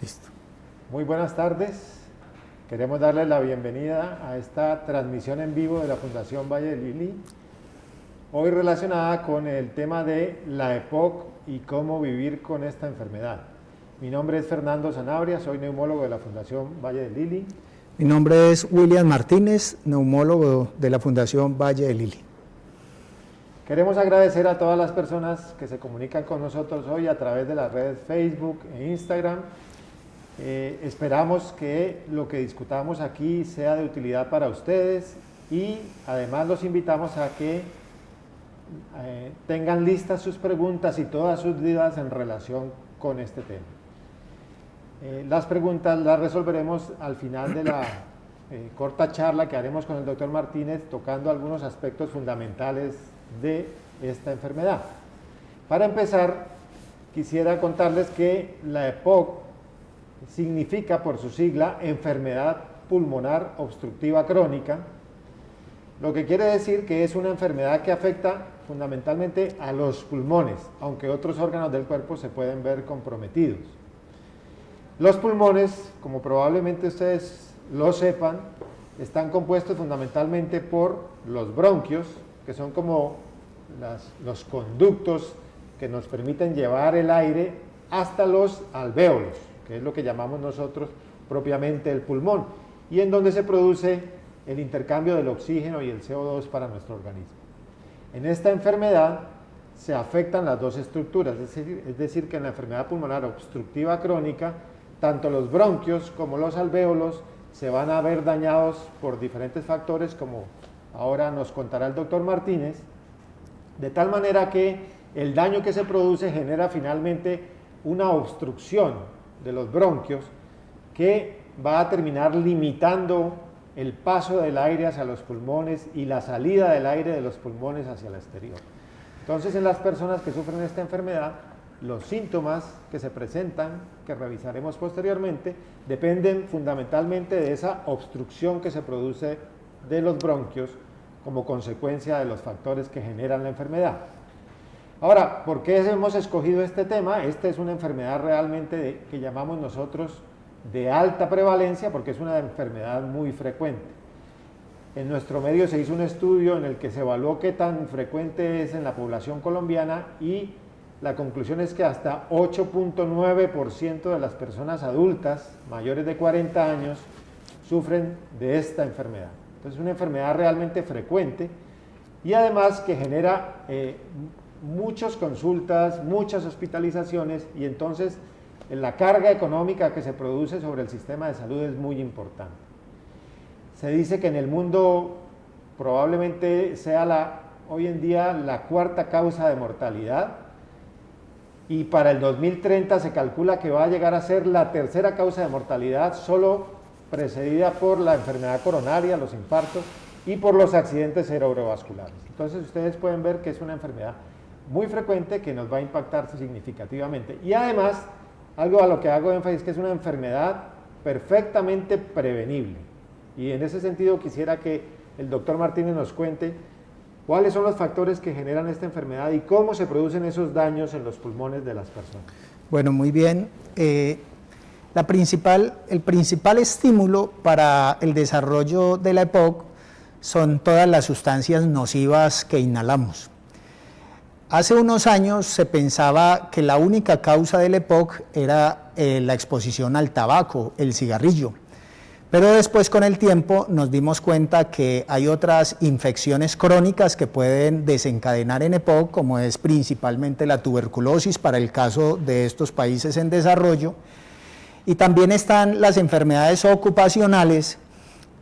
Listo. Muy buenas tardes. Queremos darles la bienvenida a esta transmisión en vivo de la Fundación Valle de Lili, hoy relacionada con el tema de la EPOC y cómo vivir con esta enfermedad. Mi nombre es Fernando Sanabria, soy neumólogo de la Fundación Valle de Lili. Mi nombre es William Martínez, neumólogo de la Fundación Valle de Lili. Queremos agradecer a todas las personas que se comunican con nosotros hoy a través de las redes Facebook e Instagram. Esperamos que lo que discutamos aquí sea de utilidad para ustedes y además los invitamos a que tengan listas sus preguntas y todas sus dudas en relación con este tema. Las preguntas las resolveremos al final de la corta charla que haremos con el doctor Martínez, tocando algunos aspectos fundamentales de esta enfermedad. Para empezar, quisiera contarles que la EPOC significa por su sigla enfermedad pulmonar obstructiva crónica, lo que quiere decir que es una enfermedad que afecta fundamentalmente a los pulmones, aunque otros órganos del cuerpo se pueden ver comprometidos. Los pulmones, como probablemente ustedes lo sepan, están compuestos fundamentalmente por los bronquios, que son como los conductos que nos permiten llevar el aire hasta los alvéolos, que es lo que llamamos nosotros propiamente el pulmón, y en donde se produce el intercambio del oxígeno y el CO2 para nuestro organismo. En esta enfermedad se afectan las dos estructuras, es decir, que en la enfermedad pulmonar obstructiva crónica, tanto los bronquios como los alvéolos se van a ver dañados por diferentes factores, como ahora nos contará el doctor Martínez, de tal manera que el daño que se produce genera finalmente una obstrucción de los bronquios que va a terminar limitando el paso del aire hacia los pulmones y la salida del aire de los pulmones hacia el exterior. Entonces, en las personas que sufren esta enfermedad, los síntomas que se presentan, que revisaremos posteriormente, dependen fundamentalmente de esa obstrucción que se produce de los bronquios como consecuencia de los factores que generan la enfermedad. Ahora, ¿por qué hemos escogido este tema? Esta es una enfermedad realmente que llamamos nosotros de alta prevalencia, porque es una enfermedad muy frecuente. En nuestro medio se hizo un estudio en el que se evaluó qué tan frecuente es en la población colombiana y la conclusión es que hasta 8.9% de las personas adultas mayores de 40 años sufren de esta enfermedad. Entonces es una enfermedad realmente frecuente y además que genera muchas consultas, muchas hospitalizaciones, y entonces la carga económica que se produce sobre el sistema de salud es muy importante. Se dice que en el mundo probablemente sea hoy en día la cuarta causa de mortalidad, y para el 2030 se calcula que va a llegar a ser la tercera causa de mortalidad, solo precedida por la enfermedad coronaria, los infartos y por los accidentes cerebrovasculares. Entonces ustedes pueden ver que es una enfermedad muy frecuente que nos va a impactar significativamente. Y además, algo a lo que hago énfasis es que es una enfermedad perfectamente prevenible. Y en ese sentido quisiera que el doctor Martínez nos cuente cuáles son los factores que generan esta enfermedad y cómo se producen esos daños en los pulmones de las personas. Bueno, muy bien. El principal estímulo para el desarrollo de la EPOC son todas las sustancias nocivas que inhalamos. Hace unos años se pensaba que la única causa del EPOC era la exposición al tabaco, el cigarrillo. Pero después, con el tiempo, nos dimos cuenta que hay otras infecciones crónicas que pueden desencadenar en EPOC, como es principalmente la tuberculosis para el caso de estos países en desarrollo. Y también están las enfermedades ocupacionales,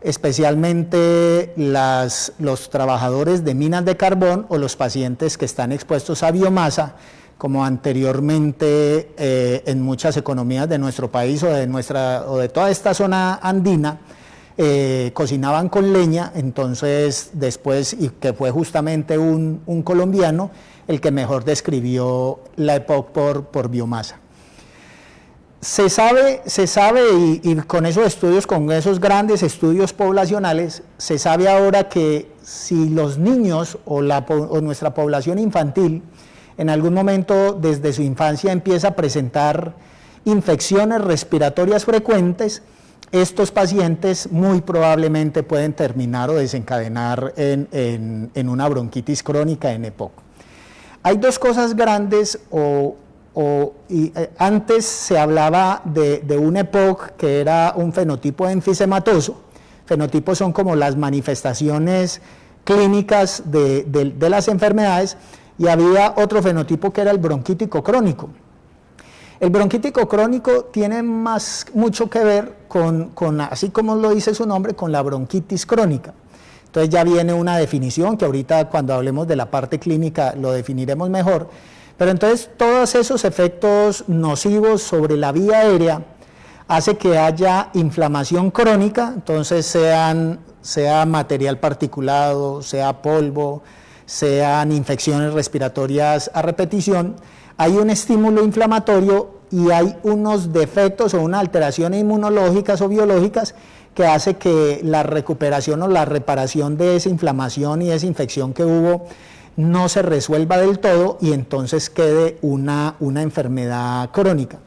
especialmente los trabajadores de minas de carbón o los pacientes que están expuestos a biomasa, como anteriormente en muchas economías de nuestro país o de toda esta zona andina, cocinaban con leña. Entonces después, y que fue justamente un colombiano el que mejor describió la EPOC por biomasa. Se sabe y con esos estudios, con esos grandes estudios poblacionales, se sabe ahora que si los niños o nuestra población infantil en algún momento desde su infancia empieza a presentar infecciones respiratorias frecuentes, estos pacientes muy probablemente pueden terminar o desencadenar en una bronquitis crónica en EPOC. Hay dos cosas grandes, antes se hablaba de un EPOC que era un fenotipo enfisematoso. Fenotipos son como las manifestaciones clínicas de las enfermedades, y había otro fenotipo que era el bronquítico crónico. El bronquítico crónico tiene mucho que ver con, así como lo dice su nombre, con la bronquitis crónica. Entonces ya viene una definición que ahorita cuando hablemos de la parte clínica lo definiremos mejor, pero entonces todos esos efectos nocivos sobre la vía aérea hace que haya inflamación crónica, entonces sea material particulado, sea polvo, sean infecciones respiratorias a repetición. Hay un estímulo inflamatorio y hay unos defectos o unas alteraciones inmunológicas o biológicas que hace que la recuperación o la reparación de esa inflamación y esa infección que hubo no se resuelva del todo y entonces quede una enfermedad crónica.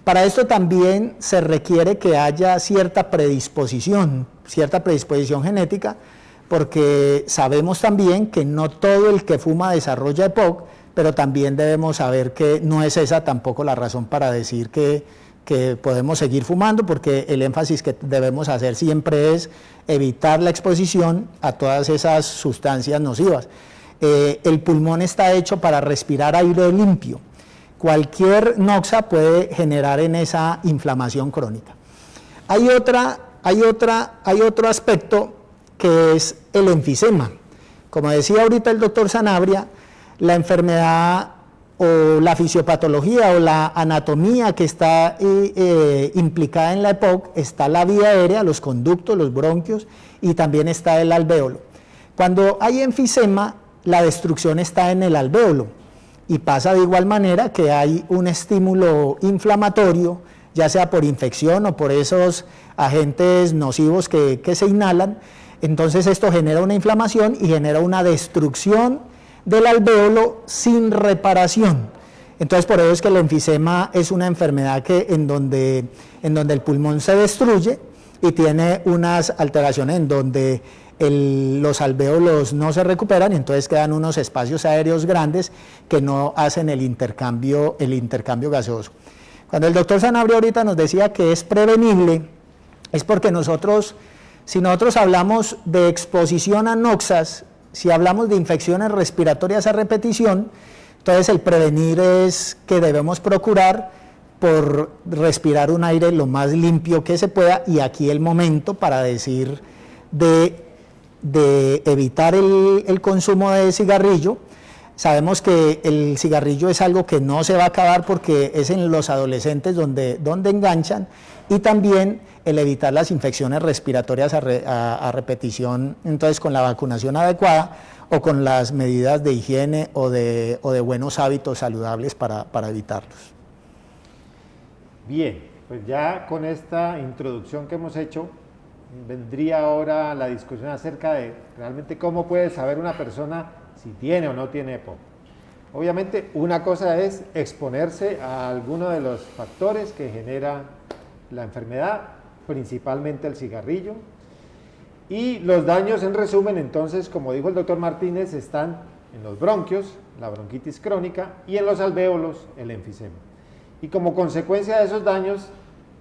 Para esto también se requiere que haya cierta predisposición genética, porque sabemos también que no todo el que fuma desarrolla EPOC, pero también debemos saber que no es esa tampoco la razón para decir que podemos seguir fumando, porque el énfasis que debemos hacer siempre es evitar la exposición a todas esas sustancias nocivas. El pulmón está hecho para respirar aire limpio. Cualquier noxa puede generar en esa inflamación crónica. Hay otro aspecto que es el enfisema. Como decía ahorita el doctor Sanabria, la enfermedad o la fisiopatología o la anatomía que está implicada en la EPOC, está la vía aérea, los conductos, los bronquios, y también está el alvéolo. Cuando hay enfisema, la destrucción está en el alvéolo, y pasa de igual manera que hay un estímulo inflamatorio, ya sea por infección o por esos agentes nocivos que se inhalan. Entonces esto genera una inflamación y genera una destrucción del alvéolo sin reparación. Entonces por eso es que el enfisema es una enfermedad en donde el pulmón se destruye y tiene unas alteraciones en donde los alvéolos no se recuperan, y entonces quedan unos espacios aéreos grandes que no hacen el intercambio gaseoso. Cuando el doctor Sanabria ahorita nos decía que es prevenible, es porque si nosotros hablamos de exposición a noxas, si hablamos de infecciones respiratorias a repetición, entonces el prevenir es que debemos procurar por respirar un aire lo más limpio que se pueda, y aquí el momento para decir de evitar el consumo de cigarrillo. Sabemos que el cigarrillo es algo que no se va a acabar porque es en los adolescentes donde enganchan, y también el evitar las infecciones respiratorias a repetición, entonces con la vacunación adecuada o con las medidas de higiene o de buenos hábitos saludables para evitarlos. Bien, pues ya con esta introducción que hemos hecho, vendría ahora la discusión acerca de realmente cómo puede saber una persona si tiene o no tiene EPOC. Obviamente una cosa es exponerse a alguno de los factores que genera la enfermedad, principalmente el cigarrillo, y los daños en resumen entonces, como dijo el doctor Martínez, están en los bronquios, la bronquitis crónica, y en los alvéolos, el enfisema. Y como consecuencia de esos daños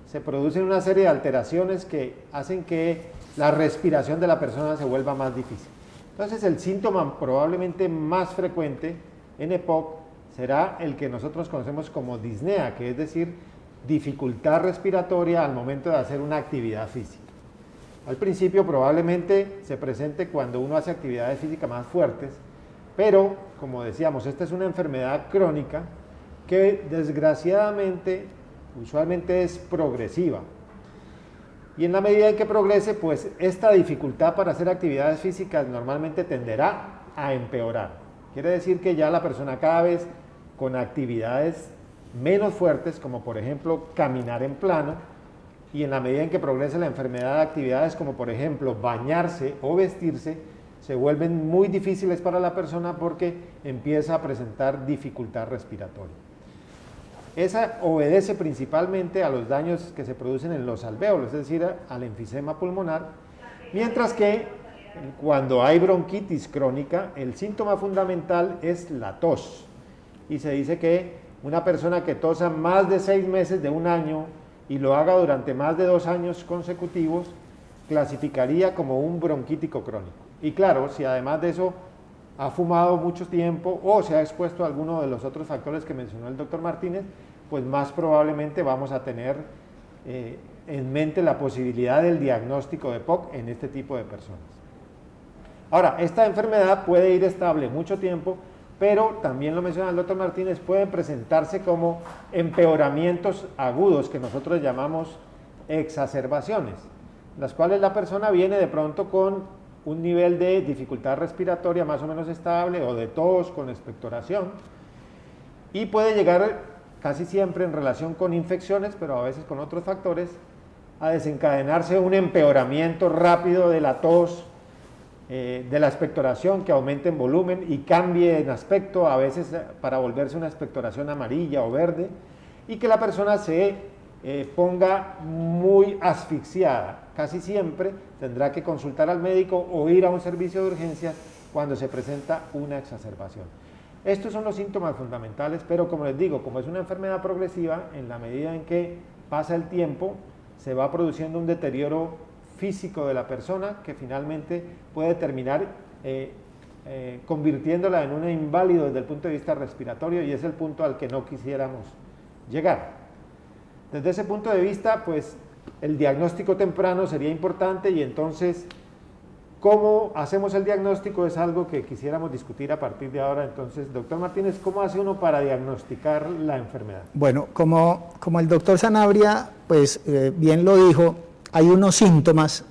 se producen una serie de alteraciones que hacen que la respiración de la persona se vuelva más difícil. Entonces el síntoma probablemente más frecuente en EPOC será el que nosotros conocemos como disnea, que es decir, dificultad respiratoria al momento de hacer una actividad física. Al principio probablemente se presente cuando uno hace actividades físicas más fuertes, pero como decíamos, esta es una enfermedad crónica que desgraciadamente usualmente es progresiva, y en la medida en que progrese, pues esta dificultad para hacer actividades físicas normalmente tenderá a empeorar. Quiere decir que ya la persona cada vez con actividades menos fuertes, como por ejemplo caminar en plano, y en la medida en que progrese la enfermedad, actividades como por ejemplo bañarse o vestirse se vuelven muy difíciles para la persona porque empieza a presentar dificultad respiratoria. esa obedece principalmente a los daños que se producen en los alvéolos, es decir, al enfisema pulmonar, mientras que cuando hay bronquitis crónica, el síntoma fundamental es la tos. Y se dice que una persona que tosa más de 6 meses de un año y lo haga durante más de 2 años consecutivos, clasificaría como un bronquítico crónico. Y claro, si además de eso ha fumado mucho tiempo o se ha expuesto a alguno de los otros factores que mencionó el doctor Martínez, pues más probablemente vamos a tener en mente la posibilidad del diagnóstico de POC en este tipo de personas. Ahora, esta enfermedad puede ir estable mucho tiempo, pero también lo menciona el doctor Martínez, pueden presentarse como empeoramientos agudos que nosotros llamamos exacerbaciones, las cuales la persona viene de pronto con un nivel de dificultad respiratoria más o menos estable o de tos con expectoración y puede llegar casi siempre en relación con infecciones, pero a veces con otros factores, a desencadenarse un empeoramiento rápido de la tos, de la expectoración que aumente en volumen y cambie en aspecto, a veces para volverse una expectoración amarilla o verde, y que la persona se ponga muy asfixiada. Casi siempre tendrá que consultar al médico o ir a un servicio de urgencias cuando se presenta una exacerbación. Estos son los síntomas fundamentales, pero como les digo, como es una enfermedad progresiva, en la medida en que pasa el tiempo, se va produciendo un deterioro físico de la persona que finalmente puede terminar convirtiéndola en un inválido desde el punto de vista respiratorio, y es el punto al que no quisiéramos llegar. Desde ese punto de vista, pues el diagnóstico temprano sería importante, y entonces ¿cómo hacemos el diagnóstico? Es algo que quisiéramos discutir a partir de ahora. Entonces, doctor Martínez, ¿cómo hace uno para diagnosticar la enfermedad? Bueno, como el doctor Sanabria pues bien lo dijo, hay unos síntomas,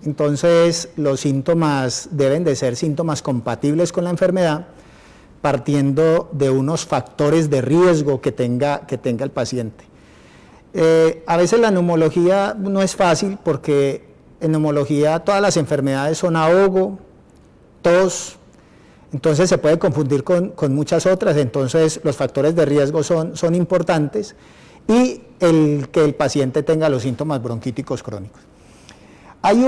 entonces los síntomas deben de ser síntomas compatibles con la enfermedad, partiendo de unos factores de riesgo que tenga el paciente. A veces la neumología no es fácil porque en neumología todas las enfermedades son ahogo, tos, entonces se puede confundir con muchas otras, entonces los factores de riesgo son importantes, y que el paciente tenga los síntomas bronquíticos crónicos. Hay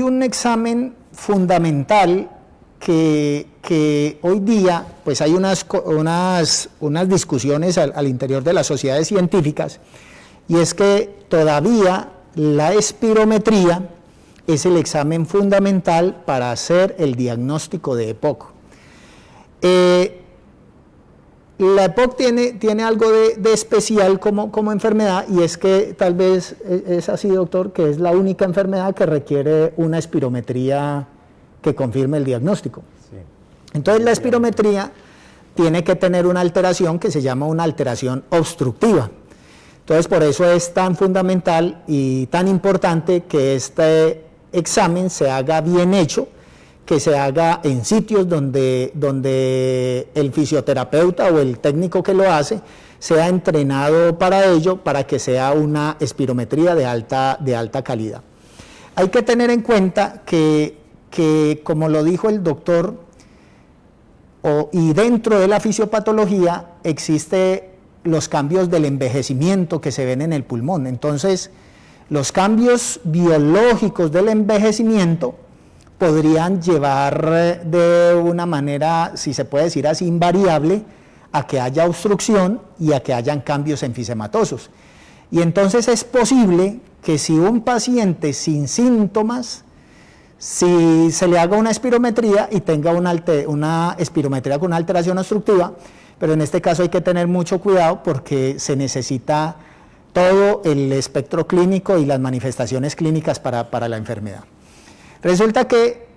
un examen fundamental que hoy día pues hay unas discusiones al interior de las sociedades científicas, y es que todavía la espirometría es el examen fundamental para hacer el diagnóstico de EPOC. La EPOC tiene algo de especial como enfermedad, y es que tal vez es así, doctor, que es la única enfermedad que requiere una espirometría que confirme el diagnóstico. Sí. Entonces la espirometría tiene que tener una alteración que se llama una alteración obstructiva. Entonces por eso es tan fundamental y tan importante que este examen se haga bien hecho, que se haga en sitios donde el fisioterapeuta o el técnico que lo hace sea entrenado para ello, para que sea una espirometría de alta calidad. Hay que tener en cuenta que como lo dijo el doctor, y dentro de la fisiopatología existe los cambios del envejecimiento que se ven en el pulmón. Entonces, los cambios biológicos del envejecimiento podrían llevar de una manera, si se puede decir así, invariable, a que haya obstrucción y a que hayan cambios enfisematosos. Y entonces es posible que si un paciente sin síntomas, si se le haga una espirometría y tenga una espirometría con una alteración obstructiva, pero en este caso hay que tener mucho cuidado porque se necesita todo el espectro clínico y las manifestaciones clínicas para la enfermedad. Resulta que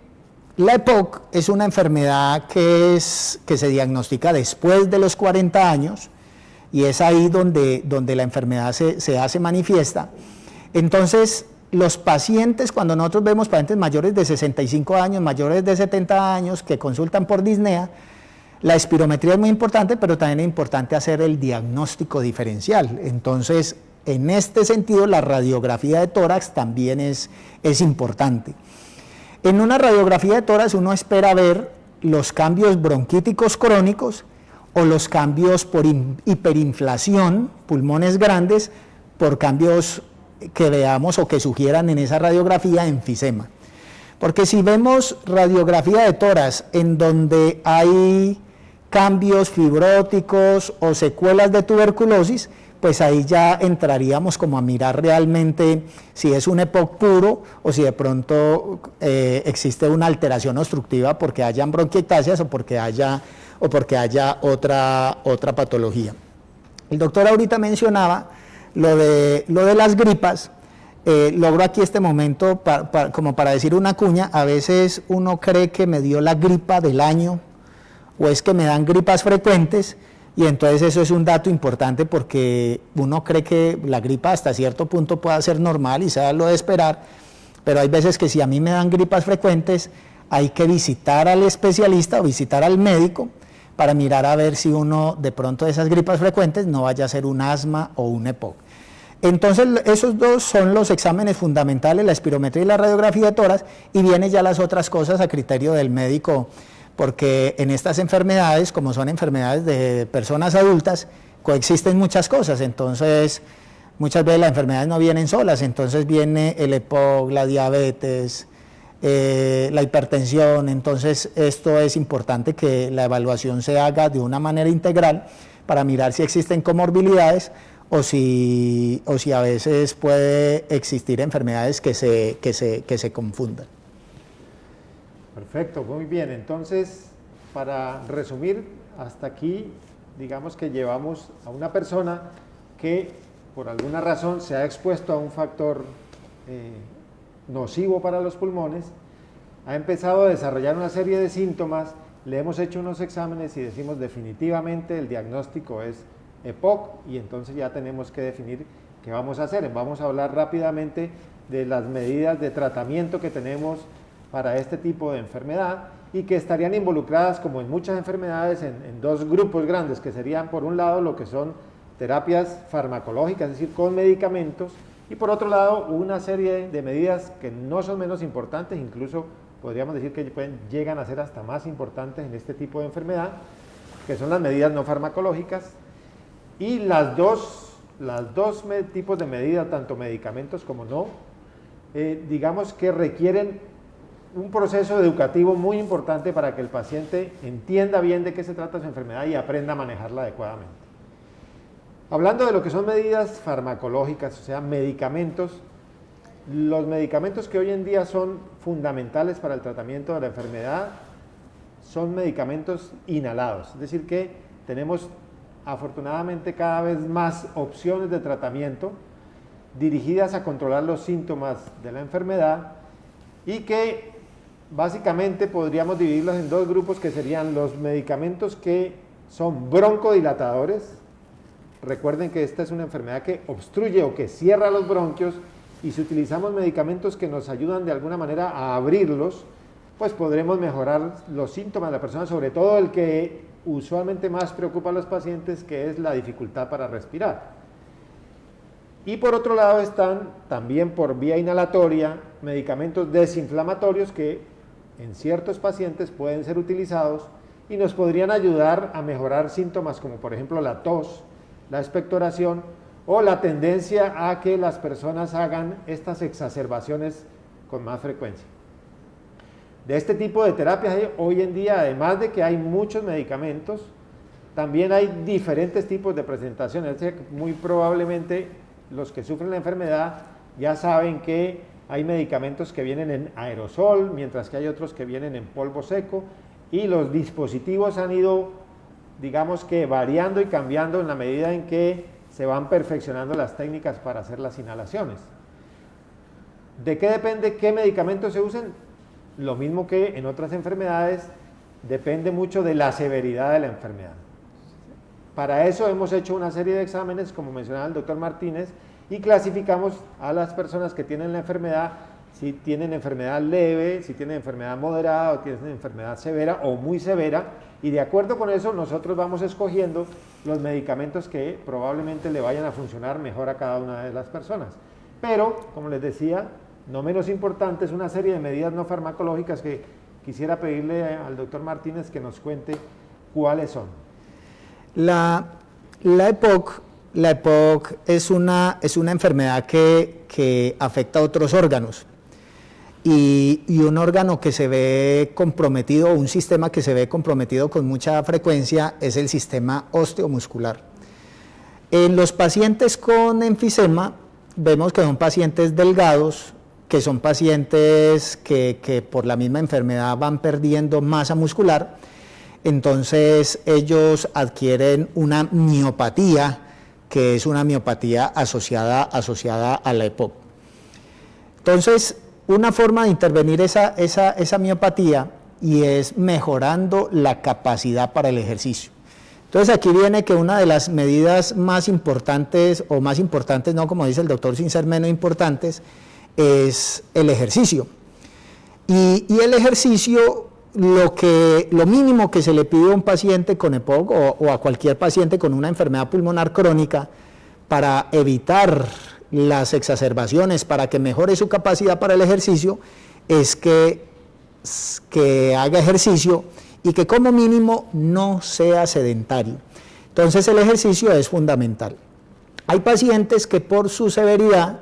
la EPOC es una enfermedad que se diagnostica después de los 40 años, y es ahí donde la enfermedad se hace manifiesta. Entonces, los pacientes, cuando nosotros vemos pacientes mayores de 65 años, mayores de 70 años que consultan por disnea, la espirometría es muy importante, pero también es importante hacer el diagnóstico diferencial. Entonces, en este sentido, la radiografía de tórax también es importante. En una radiografía de tórax uno espera ver los cambios bronquíticos crónicos o los cambios por hiperinflación, pulmones grandes, por cambios que veamos o que sugieran en esa radiografía enfisema. Porque si vemos radiografía de tórax en donde hay cambios fibróticos o secuelas de tuberculosis, pues ahí ya entraríamos como a mirar realmente si es un EPOC puro o si de pronto existe una alteración obstructiva porque hayan bronquiectasias o porque haya otra patología. El doctor ahorita mencionaba lo de las gripas. Logro aquí este momento como para decir una cuña. A veces uno cree que me dio la gripa del año o es que me dan gripas frecuentes, y entonces eso es un dato importante porque uno cree que la gripa hasta cierto punto pueda ser normal y sea lo de esperar, pero hay veces que si a mí me dan gripas frecuentes hay que visitar al especialista o visitar al médico para mirar a ver si uno de pronto de esas gripas frecuentes no vaya a ser un asma o un EPOC. Entonces esos dos son los exámenes fundamentales, la espirometría y la radiografía de tórax, y vienen ya las otras cosas a criterio del médico, porque en estas enfermedades, como son enfermedades de personas adultas, coexisten muchas cosas. Entonces muchas veces las enfermedades no vienen solas, entonces viene el EPOC, la diabetes, la hipertensión. Entonces esto es importante que la evaluación se haga de una manera integral para mirar si existen comorbilidades o si a veces puede existir enfermedades que se confundan. Perfecto, muy bien. Entonces, para resumir, hasta aquí, digamos que llevamos a una persona que por alguna razón se ha expuesto a un factor nocivo para los pulmones, ha empezado a desarrollar una serie de síntomas, le hemos hecho unos exámenes y decimos definitivamente el diagnóstico es EPOC, y entonces ya tenemos que definir qué vamos a hacer. Vamos a hablar rápidamente de las medidas de tratamiento que tenemos para este tipo de enfermedad y que estarían involucradas, como en muchas enfermedades, en dos grupos grandes, que serían por un lado lo que son terapias farmacológicas, es decir, con medicamentos, y por otro lado una serie de medidas que no son menos importantes, incluso podríamos decir que llegan a ser hasta más importantes en este tipo de enfermedad, que son las medidas no farmacológicas, y las dos tipos de medidas, tanto medicamentos como no, digamos que requieren un proceso educativo muy importante para que el paciente entienda bien de qué se trata su enfermedad y aprenda a manejarla adecuadamente. Hablando de lo que son medidas farmacológicas, o sea, medicamentos, los medicamentos que hoy en día son fundamentales para el tratamiento de la enfermedad son medicamentos inhalados, es decir que tenemos afortunadamente cada vez más opciones de tratamiento dirigidas a controlar los síntomas de la enfermedad y que básicamente podríamos dividirlos en dos grupos, que serían los medicamentos que son broncodilatadores. Recuerden que esta es una enfermedad que obstruye o que cierra los bronquios, y si utilizamos medicamentos que nos ayudan de alguna manera a abrirlos, pues podremos mejorar los síntomas de la persona, sobre todo el que usualmente más preocupa a los pacientes, que es la dificultad para respirar. Y por otro lado están también por vía inhalatoria medicamentos desinflamatorios que en ciertos pacientes pueden ser utilizados y nos podrían ayudar a mejorar síntomas como por ejemplo la tos, la expectoración o la tendencia a que las personas hagan estas exacerbaciones con más frecuencia. De este tipo de terapias hoy en día, además de que hay muchos medicamentos, también hay diferentes tipos de presentaciones. Muy probablemente los que sufren la enfermedad ya saben que hay medicamentos que vienen en aerosol, mientras que hay otros que vienen en polvo seco, y los dispositivos han ido, digamos que variando y cambiando en la medida en que se van perfeccionando las técnicas para hacer las inhalaciones. ¿De qué depende qué medicamentos se usen? Lo mismo que en otras enfermedades, depende mucho de la severidad de la enfermedad. Para eso hemos hecho una serie de exámenes, como mencionaba el doctor Martínez, y clasificamos a las personas que tienen la enfermedad, si tienen enfermedad leve, si tienen enfermedad moderada o tienen enfermedad severa o muy severa, y de acuerdo con eso nosotros vamos escogiendo los medicamentos que probablemente le vayan a funcionar mejor a cada una de las personas. Pero, como les decía, no menos importante es una serie de medidas no farmacológicas que quisiera pedirle al doctor Martínez que nos cuente cuáles son. La EPOC es una enfermedad que afecta a otros órganos y un órgano que se ve comprometido, un sistema que se ve comprometido con mucha frecuencia es el sistema osteomuscular. En los pacientes con enfisema vemos que son pacientes delgados, que son pacientes que por la misma enfermedad van perdiendo masa muscular. Entonces ellos adquieren una miopatía, que es una miopatía asociada a la EPOC. Entonces, una forma de intervenir esa miopatía y es mejorando la capacidad para el ejercicio. Entonces aquí viene que una de las medidas más importantes, o más importantes no, como dice el doctor, sin ser menos importantes, es el ejercicio. Y el ejercicio, lo mínimo que se le pide a un paciente con EPOC o a cualquier paciente con una enfermedad pulmonar crónica para evitar las exacerbaciones, para que mejore su capacidad para el ejercicio, es que haga ejercicio y que como mínimo no sea sedentario. Entonces el ejercicio es fundamental. Hay pacientes que por su severidad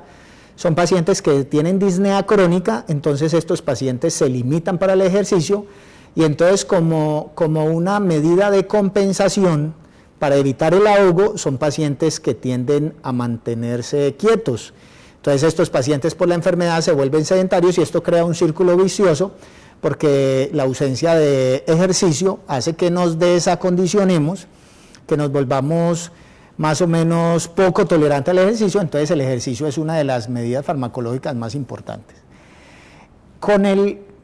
son pacientes que tienen disnea crónica, entonces estos pacientes se limitan para el ejercicio y entonces como una medida de compensación para evitar el ahogo son pacientes que tienden a mantenerse quietos. Entonces estos pacientes por la enfermedad se vuelven sedentarios y esto crea un círculo vicioso porque la ausencia de ejercicio hace que nos desacondicionemos, que nos volvamos más o menos poco tolerante al ejercicio, entonces el ejercicio es una de las medidas farmacológicas más importantes.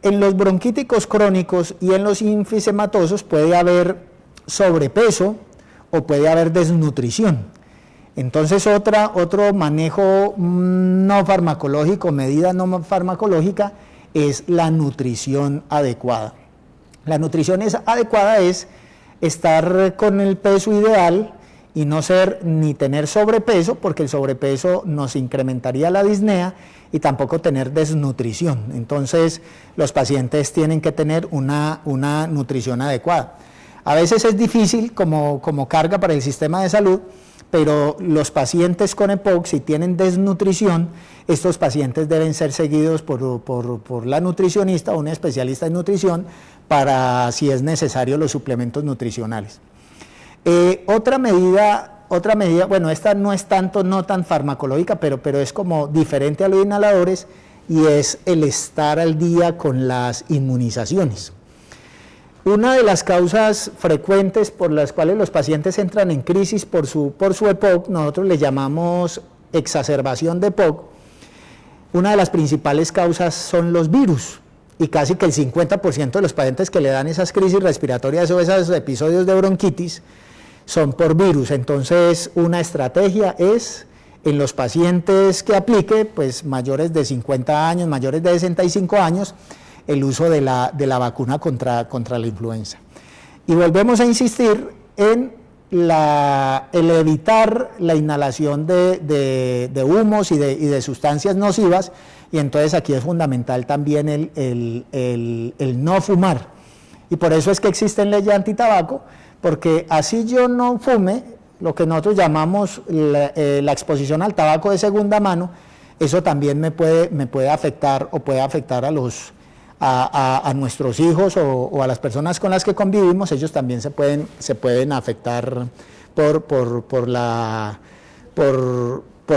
En los bronquíticos crónicos y en los infisematosos puede haber sobrepeso o puede haber desnutrición. Entonces otro manejo no farmacológico, medida no farmacológica, es la nutrición adecuada. La nutrición adecuada es estar con el peso ideal, y no ni tener sobrepeso, porque el sobrepeso nos incrementaría la disnea, y tampoco tener desnutrición. Entonces los pacientes tienen que tener una nutrición adecuada. A veces es difícil como carga para el sistema de salud, pero los pacientes con EPOC, si tienen desnutrición, estos pacientes deben ser seguidos por la nutricionista o un especialista en nutrición para, si es necesario, los suplementos nutricionales. Otra medida, bueno, esta no es no tan farmacológica, pero es como diferente a los inhaladores, y es el estar al día con las inmunizaciones. Una de las causas frecuentes por las cuales los pacientes entran en crisis por su EPOC, nosotros le llamamos exacerbación de EPOC. Una de las principales causas son los virus, y casi que el 50% de los pacientes que le dan esas crisis respiratorias o esos episodios de bronquitis son por virus. Entonces una estrategia es, en los pacientes que aplique, pues mayores de 50 años, mayores de 65 años, el uso de la vacuna contra la influenza. Y volvemos a insistir en el evitar la inhalación de humos y de sustancias nocivas, y entonces aquí es fundamental también el no fumar. Y por eso es que existen leyes antitabaco, porque así yo no fume, lo que nosotros llamamos la exposición al tabaco de segunda mano, eso también me puede afectar o puede afectar a nuestros hijos o a las personas con las que convivimos. Ellos también se pueden afectar por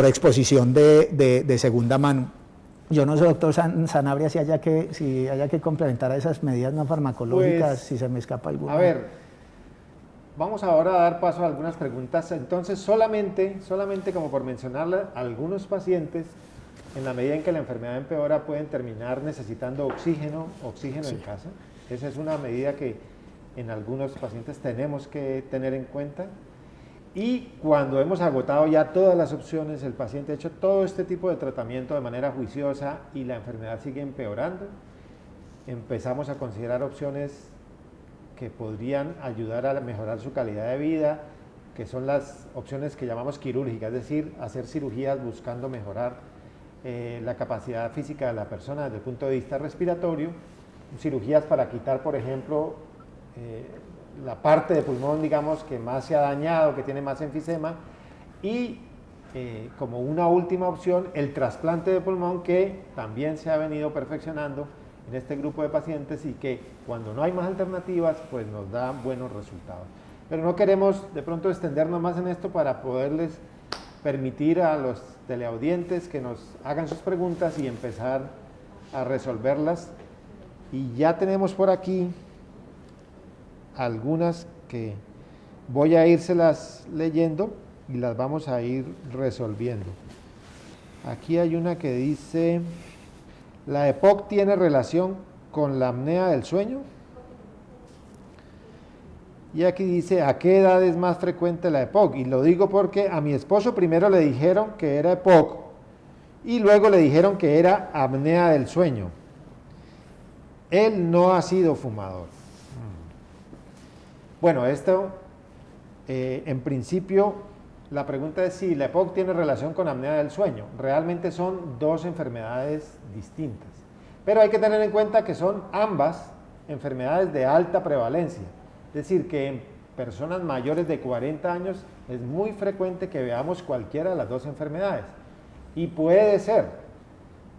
exposición de segunda mano. Yo no sé, doctor Sanabria, si haya que complementar a esas medidas no farmacológicas, si se me escapa alguna. A ver, vamos ahora a dar paso a algunas preguntas. Entonces, solamente como por mencionarle, algunos pacientes, en la medida en que la enfermedad empeora, pueden terminar necesitando oxígeno sí. En casa. Esa es una medida que en algunos pacientes tenemos que tener en cuenta. Y cuando hemos agotado ya todas las opciones, el paciente ha hecho todo este tipo de tratamiento de manera juiciosa y la enfermedad sigue empeorando, empezamos a considerar opciones que podrían ayudar a mejorar su calidad de vida, que son las opciones que llamamos quirúrgicas, es decir, hacer cirugías buscando mejorar la capacidad física de la persona desde el punto de vista respiratorio, cirugías para quitar, por ejemplo, la parte de pulmón, digamos, que más se ha dañado, que tiene más enfisema, y como una última opción, el trasplante de pulmón, que también se ha venido perfeccionando en este grupo de pacientes y que cuando no hay más alternativas, pues nos da buenos resultados. Pero no queremos de pronto extendernos más en esto para poderles permitir a los teleaudientes que nos hagan sus preguntas y empezar a resolverlas. Y ya tenemos por aquí algunas que voy a írselas leyendo y las vamos a ir resolviendo. Aquí hay una que dice: ¿la EPOC tiene relación con la apnea del sueño? Y aquí dice: ¿a qué edad es más frecuente la EPOC? Y lo digo porque a mi esposo primero le dijeron que era EPOC y luego le dijeron que era apnea del sueño. Él no ha sido fumador. Bueno, esto en principio la pregunta es si la EPOC tiene relación con apnea del sueño. Realmente son dos enfermedades distintas, pero hay que tener en cuenta que son ambas enfermedades de alta prevalencia. Es decir, que en personas mayores de 40 años es muy frecuente que veamos cualquiera de las dos enfermedades. Y puede ser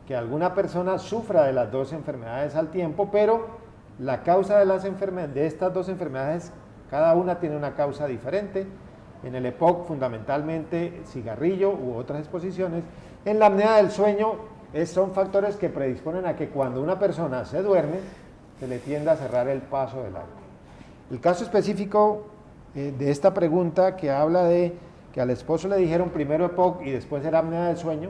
que alguna persona sufra de las dos enfermedades al tiempo, pero la causa de estas dos enfermedades, cada una tiene una causa diferente. En el EPOC fundamentalmente cigarrillo u otras exposiciones. En la apnea del sueño son factores que predisponen a que cuando una persona se duerme, se le tienda a cerrar el paso del aire. El caso específico de esta pregunta, que habla de que al esposo le dijeron primero EPOC y después era apnea del sueño,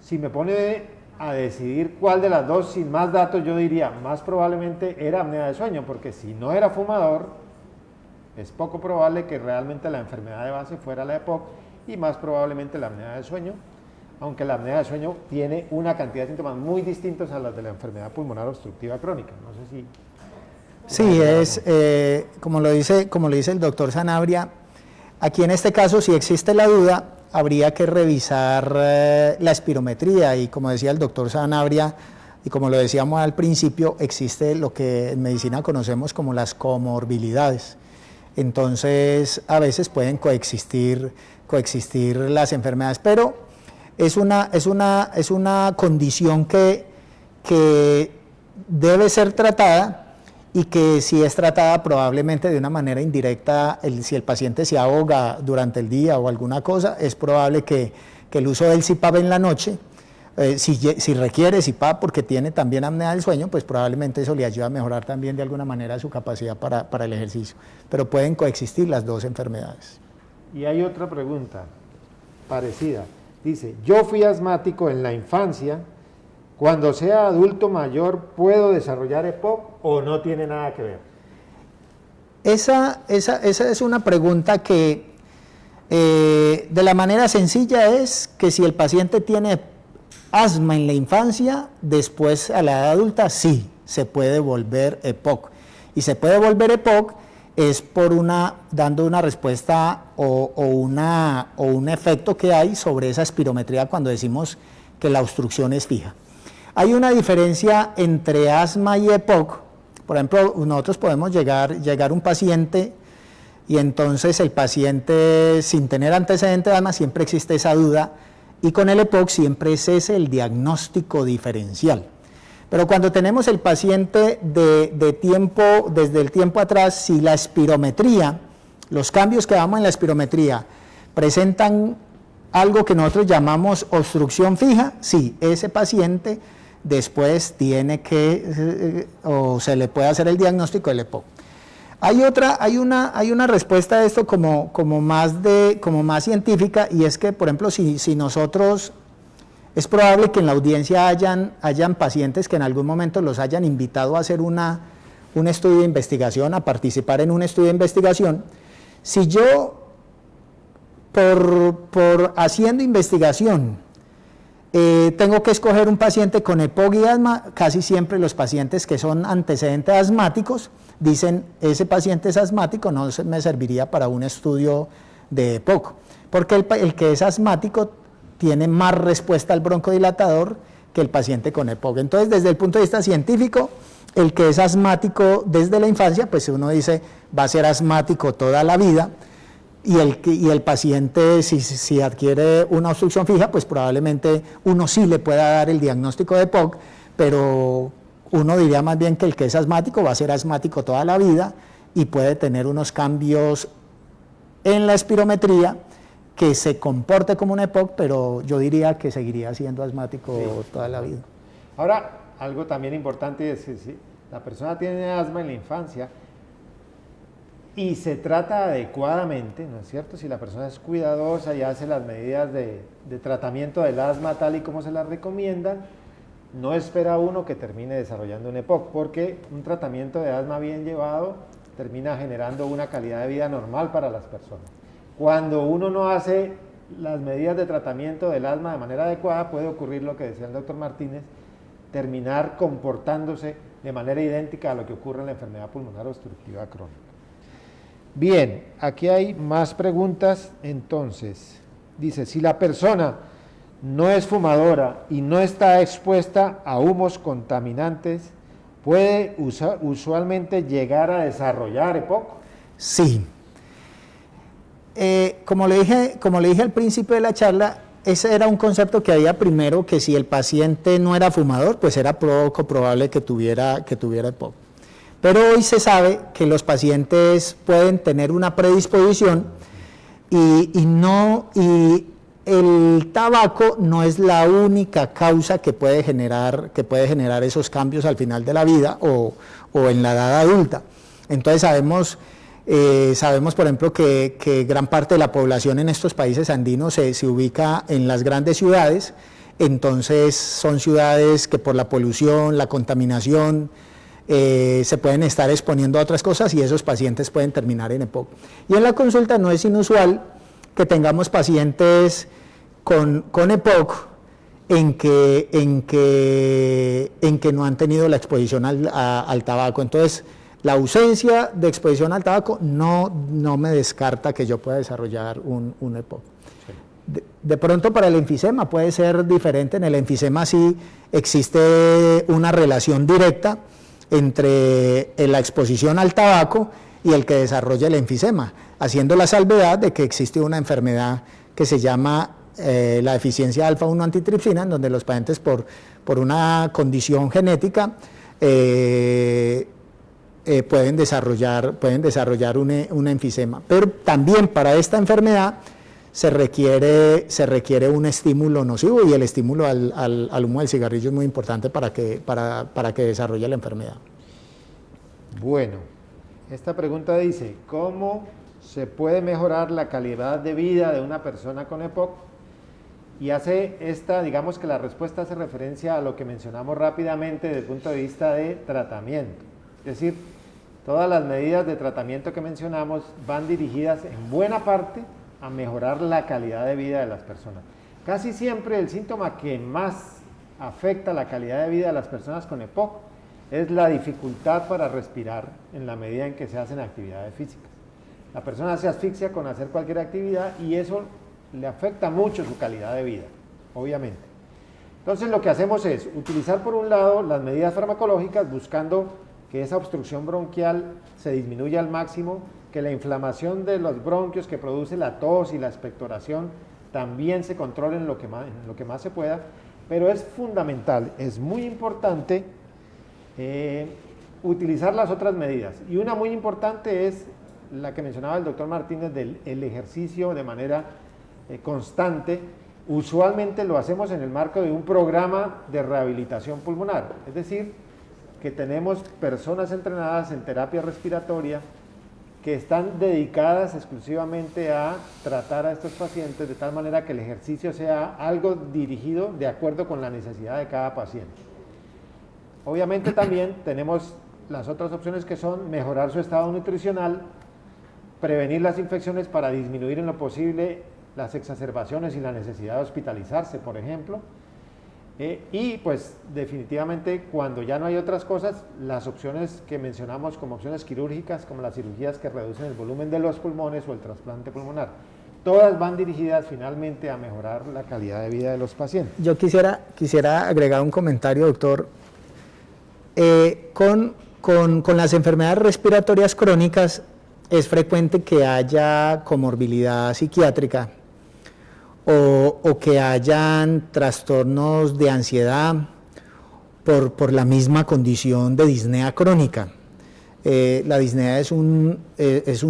si me pone a decidir cuál de las dos sin más datos, yo diría más probablemente era apnea del sueño, porque si no era fumador, es poco probable que realmente la enfermedad de base fuera la EPOC y más probablemente la apnea del sueño, aunque la apnea del sueño tiene una cantidad de síntomas muy distintos a las de la enfermedad pulmonar obstructiva crónica. No sé si... Sí, es como lo dice el doctor Sanabria. Aquí en este caso, si existe la duda, habría que revisar la espirometría, y como decía el doctor Sanabria, y como lo decíamos al principio, existe lo que en medicina conocemos como las comorbilidades. Entonces, a veces pueden coexistir las enfermedades, pero es una condición que debe ser tratada, y que si es tratada probablemente de una manera indirecta, si el paciente se ahoga durante el día o alguna cosa, es probable que el uso del CPAP en la noche, si requiere CPAP porque tiene también apnea del sueño, pues probablemente eso le ayuda a mejorar también de alguna manera su capacidad para el ejercicio. Pero pueden coexistir las dos enfermedades. Y hay otra pregunta parecida. Dice: yo fui asmático en la infancia. Cuando sea adulto mayor, ¿puedo desarrollar EPOC o no tiene nada que ver? Esa es una pregunta que de la manera sencilla es que si el paciente tiene asma en la infancia, después a la edad adulta sí, se puede volver EPOC. Y se puede volver EPOC es dando una respuesta o un efecto que hay sobre esa espirometría cuando decimos que la obstrucción es fija. Hay una diferencia entre asma y EPOC. Por ejemplo, nosotros podemos llegar un paciente y entonces el paciente, sin tener antecedente de asma, siempre existe esa duda, y con el EPOC siempre es ese el diagnóstico diferencial. Pero cuando tenemos el paciente desde el tiempo atrás, si la espirometría, los cambios que damos en la espirometría presentan algo que nosotros llamamos obstrucción fija, sí, ese paciente después tiene o se le puede hacer el diagnóstico del EPOC. Hay una respuesta a esto como más científica, y es que, por ejemplo, si nosotros, es probable que en la audiencia hayan pacientes que en algún momento los hayan invitado a hacer un estudio de investigación, a participar en un estudio de investigación. Si yo, por haciendo investigación, tengo que escoger un paciente con EPOC y asma, casi siempre los pacientes que son antecedentes asmáticos dicen: ese paciente es asmático, no me serviría para un estudio de EPOC, porque el que es asmático tiene más respuesta al broncodilatador que el paciente con EPOC. Entonces, desde el punto de vista científico, El que es asmático desde la infancia, pues uno dice, va a ser asmático toda la vida, y el paciente, si adquiere una obstrucción fija, pues probablemente uno sí le pueda dar el diagnóstico de EPOC, pero uno diría más bien que el que es asmático va a ser asmático toda la vida y puede tener unos cambios en la espirometría que se comporte como un EPOC, pero yo diría que seguiría siendo asmático toda la vida. Ahora, algo también importante es que si la persona tiene asma en la infancia y se trata adecuadamente, ¿no es cierto? Si la persona es cuidadosa y hace las medidas de tratamiento del asma tal y como se las recomiendan, no espera uno que termine desarrollando un EPOC, porque un tratamiento de asma bien llevado termina generando una calidad de vida normal para las personas. Cuando uno no hace las medidas de tratamiento del asma de manera adecuada, puede ocurrir lo que decía el doctor Martínez, terminar comportándose de manera idéntica a lo que ocurre en la enfermedad pulmonar obstructiva crónica. Bien, aquí hay más preguntas. Entonces, dice, si la persona no es fumadora y no está expuesta a humos contaminantes, ¿puede usualmente llegar a desarrollar EPOC? Sí. Como le dije al principio de la charla, ese era un concepto que había primero, que si el paciente no era fumador, pues era poco probable que tuviera EPOC. Pero hoy se sabe que los pacientes pueden tener una predisposición y el tabaco no es la única causa que puede generar esos cambios al final de la vida o en la edad adulta. Entonces sabemos, por ejemplo, que gran parte de la población en estos países andinos se ubica en las grandes ciudades. Entonces son ciudades que por la polución, la contaminación, se pueden estar exponiendo a otras cosas y esos pacientes pueden terminar en EPOC. Y en la consulta no es inusual que tengamos pacientes con EPOC en que no han tenido la exposición al tabaco. Entonces, la ausencia de exposición al tabaco no me descarta que yo pueda desarrollar un EPOC. De pronto para el enfisema puede ser diferente. En el enfisema sí existe una relación directa entre la exposición al tabaco y el que desarrolla el enfisema, haciendo la salvedad de que existe una enfermedad que se llama la deficiencia de alfa-1 antitripsina, en donde los pacientes por una condición genética pueden desarrollar un enfisema. Pero también para esta enfermedad se requiere un estímulo nocivo, y el estímulo al humo del cigarrillo es muy importante para que desarrolle la enfermedad. Bueno, esta pregunta dice, ¿cómo se puede mejorar la calidad de vida de una persona con EPOC? Y digamos que la respuesta hace referencia a lo que mencionamos rápidamente desde el punto de vista de tratamiento. Es decir, todas las medidas de tratamiento que mencionamos van dirigidas en buena parte a mejorar la calidad de vida de las personas. Casi siempre el síntoma que más afecta la calidad de vida de las personas con EPOC es la dificultad para respirar en la medida en que se hacen actividades físicas. La persona se asfixia con hacer cualquier actividad y eso le afecta mucho su calidad de vida, obviamente. Entonces lo que hacemos es utilizar por un lado las medidas farmacológicas buscando que esa obstrucción bronquial se disminuya al máximo, que la inflamación de los bronquios que produce la tos y la expectoración también se controle en lo que más se pueda, pero es fundamental, es muy importante utilizar las otras medidas. Y una muy importante es la que mencionaba el doctor Martínez del ejercicio de manera constante. Usualmente lo hacemos en el marco de un programa de rehabilitación pulmonar, es decir, que tenemos personas entrenadas en terapia respiratoria que están dedicadas exclusivamente a tratar a estos pacientes de tal manera que el ejercicio sea algo dirigido de acuerdo con la necesidad de cada paciente. Obviamente también tenemos las otras opciones que son mejorar su estado nutricional, prevenir las infecciones para disminuir en lo posible las exacerbaciones y la necesidad de hospitalizarse, por ejemplo. Y pues definitivamente cuando ya no hay otras cosas, las opciones que mencionamos como opciones quirúrgicas, como las cirugías que reducen el volumen de los pulmones o el trasplante pulmonar, todas van dirigidas finalmente a mejorar la calidad de vida de los pacientes. Yo quisiera agregar un comentario, doctor. Con las enfermedades respiratorias crónicas es frecuente que haya comorbilidad psiquiátrica o que hayan trastornos de ansiedad por la misma condición de disnea crónica. La disnea es un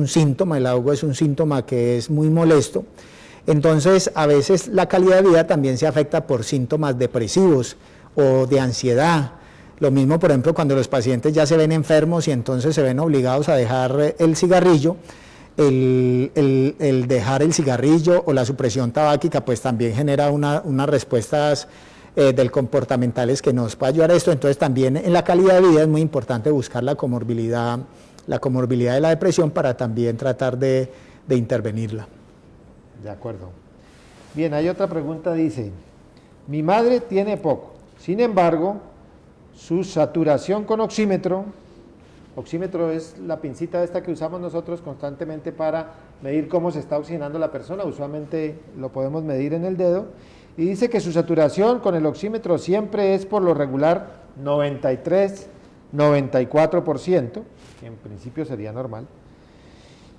síntoma, el ahogo es un síntoma que es muy molesto. Entonces, a veces la calidad de vida también se afecta por síntomas depresivos o de ansiedad. Lo mismo, por ejemplo, cuando los pacientes ya se ven enfermos y entonces se ven obligados a dejar el cigarrillo, el dejar el cigarrillo o la supresión tabáquica, pues también genera unas respuestas del comportamentales que nos puede ayudar a esto. Entonces, también en la calidad de vida es muy importante buscar la comorbilidad de la depresión para también tratar de intervenirla. De acuerdo. Bien, hay otra pregunta, dice, mi madre tiene EPOC, sin embargo, su saturación con oxímetro es la pincita esta que usamos nosotros constantemente para medir cómo se está oxigenando la persona, usualmente lo podemos medir en el dedo, y dice que su saturación con el oxímetro siempre es por lo regular 93-94%, que en principio sería normal.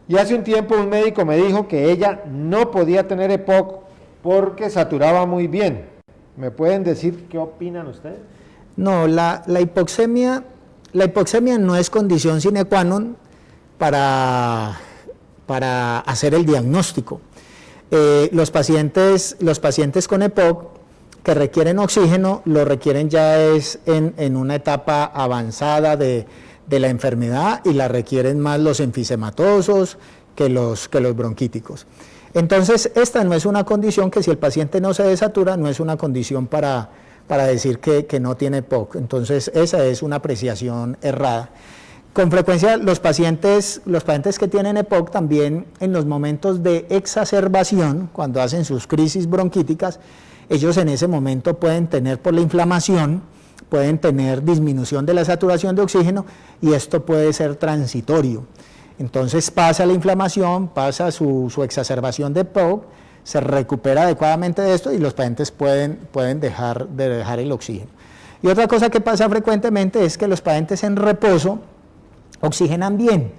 Y hace un tiempo un médico me dijo que ella no podía tener EPOC porque saturaba muy bien. ¿Me pueden decir qué opinan ustedes? No, la hipoxemia no es condición sine qua non para hacer el diagnóstico. Los pacientes con EPOC que requieren oxígeno, lo requieren ya es en una etapa avanzada de la enfermedad y la requieren más los enfisematosos que los bronquíticos. Entonces, esta no es una condición que si el paciente no se desatura, no es una condición para decir que no tiene EPOC. Entonces, esa es una apreciación errada. Con frecuencia, los pacientes que tienen EPOC también en los momentos de exacerbación, cuando hacen sus crisis bronquíticas, ellos en ese momento pueden tener por la inflamación, pueden tener disminución de la saturación de oxígeno y esto puede ser transitorio. Entonces pasa la inflamación, pasa su exacerbación de EPOC, se recupera adecuadamente de esto y los pacientes pueden dejar el oxígeno. Y otra cosa que pasa frecuentemente es que los pacientes en reposo oxigenan bien,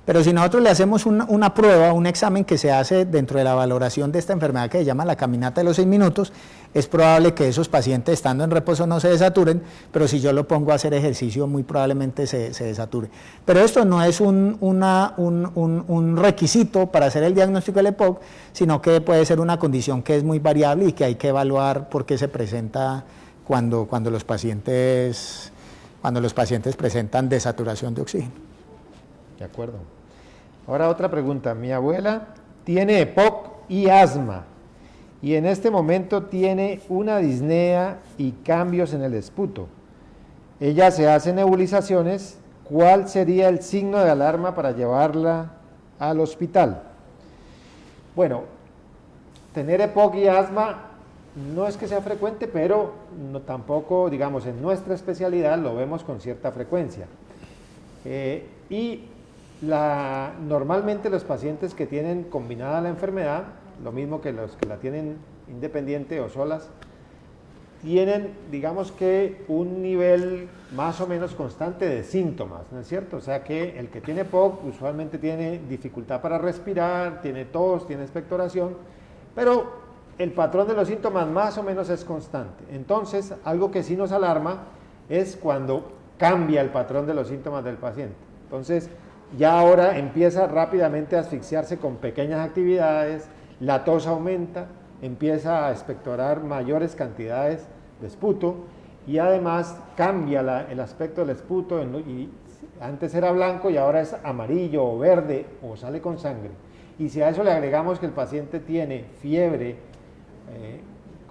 pero si nosotros le hacemos una prueba, un examen que se hace dentro de la valoración de esta enfermedad que se llama la caminata de los 6 minutos, es probable que esos pacientes estando en reposo no se desaturen, pero si yo lo pongo a hacer ejercicio muy probablemente se desature. Pero esto no es un requisito para hacer el diagnóstico del EPOC, sino que puede ser una condición que es muy variable y que hay que evaluar por qué se presenta cuando los pacientes presentan desaturación de oxígeno. De acuerdo. Ahora otra pregunta. Mi abuela tiene EPOC y asma y en este momento tiene una disnea y cambios en el esputo. Ella se hace nebulizaciones. ¿Cuál sería el signo de alarma para llevarla al hospital? Bueno, tener EPOC y asma no es que sea frecuente, pero no, tampoco, digamos, en nuestra especialidad lo vemos con cierta frecuencia. Normalmente los pacientes que tienen combinada la enfermedad, lo mismo que los que la tienen independiente o solas, tienen, digamos que, un nivel más o menos constante de síntomas, ¿no es cierto? O sea que el que tiene EPOC usualmente tiene dificultad para respirar, tiene tos, tiene expectoración, pero el patrón de los síntomas más o menos es constante. Entonces, algo que sí nos alarma es cuando cambia el patrón de los síntomas del paciente. Entonces, ya ahora empieza rápidamente a asfixiarse con pequeñas actividades, la tos aumenta, empieza a expectorar mayores cantidades de esputo y además cambia el aspecto del esputo y antes era blanco y ahora es amarillo o verde o sale con sangre. Y si a eso le agregamos que el paciente tiene fiebre,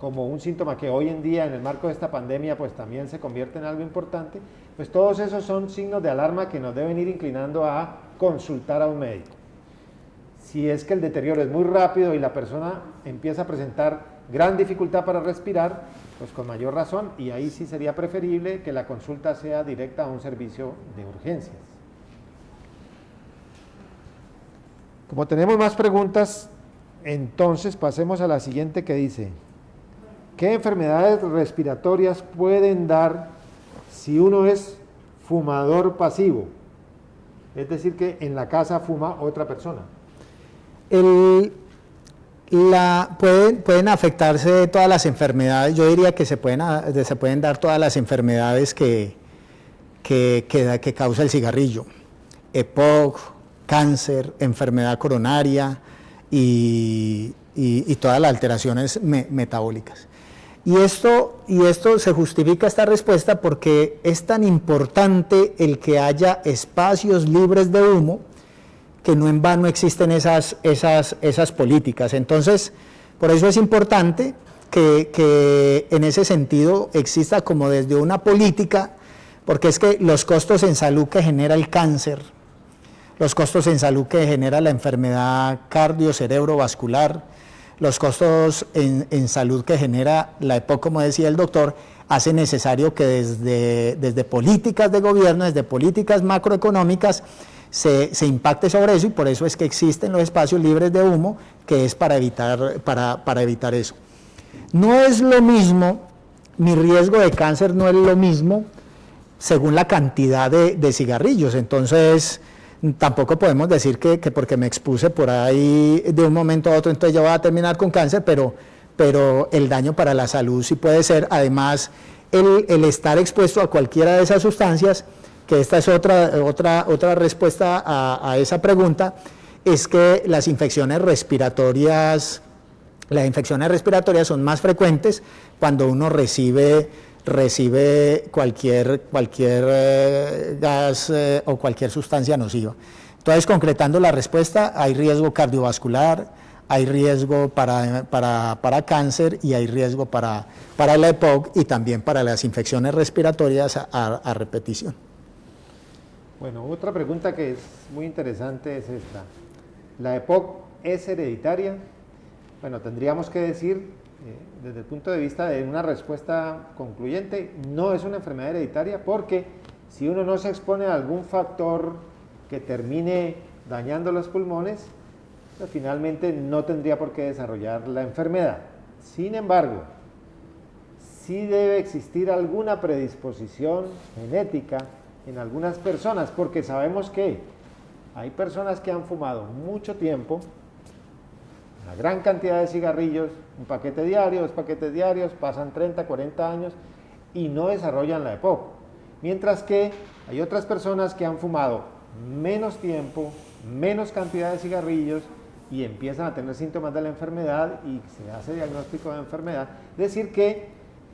como un síntoma que hoy en día en el marco de esta pandemia pues también se convierte en algo importante, pues todos esos son signos de alarma que nos deben ir inclinando a consultar a un médico. Si es que el deterioro es muy rápido y la persona empieza a presentar gran dificultad para respirar, pues con mayor razón, y ahí sí sería preferible que la consulta sea directa a un servicio de urgencias. Como tenemos más preguntas, entonces pasemos a la siguiente que dice: ¿qué enfermedades respiratorias pueden dar si uno es fumador pasivo, es decir, que en la casa fuma otra persona. Pueden afectarse todas las enfermedades. Yo diría que se pueden dar todas las enfermedades que causa el cigarrillo: EPOC, cáncer, enfermedad coronaria y todas las alteraciones metabólicas. Y esto se justifica, esta respuesta, porque es tan importante el que haya espacios libres de humo, que no en vano existen esas políticas. Entonces, por eso es importante que en ese sentido exista como desde una política, porque es que los costos en salud que genera el cáncer, los costos en salud que genera la enfermedad cardio-cerebrovascular, los costos en salud que genera la EPOC, como decía el doctor, hace necesario que desde políticas de gobierno, desde políticas macroeconómicas, se impacte sobre eso, y por eso es que existen los espacios libres de humo, que es para evitar eso. No es lo mismo, mi riesgo de cáncer no es lo mismo según la cantidad de cigarrillos. Entonces tampoco podemos decir que porque me expuse por ahí de un momento a otro, entonces ya voy a terminar con cáncer, pero el daño para la salud sí puede ser. Además, el estar expuesto a cualquiera de esas sustancias, que esta es otra respuesta a esa pregunta, es que las infecciones respiratorias son más frecuentes cuando uno recibe cualquier gas o cualquier sustancia nociva. Entonces, concretando la respuesta, hay riesgo cardiovascular, hay riesgo para cáncer, y hay riesgo para la EPOC y también para las infecciones respiratorias a repetición. Bueno, otra pregunta que es muy interesante es esta. ¿La EPOC es hereditaria? Bueno, tendríamos que decir, desde el punto de vista de una respuesta concluyente, no es una enfermedad hereditaria, porque si uno no se expone a algún factor que termine dañando los pulmones, pues finalmente no tendría por qué desarrollar la enfermedad. Sin embargo, sí debe existir alguna predisposición genética en algunas personas, porque sabemos que hay personas que han fumado mucho tiempo, una gran cantidad de cigarrillos, un paquete diario, 2 paquetes diarios, pasan 30, 40 años y no desarrollan la EPOC. Mientras que hay otras personas que han fumado menos tiempo, menos cantidad de cigarrillos y empiezan a tener síntomas de la enfermedad y se hace diagnóstico de enfermedad. Es decir, que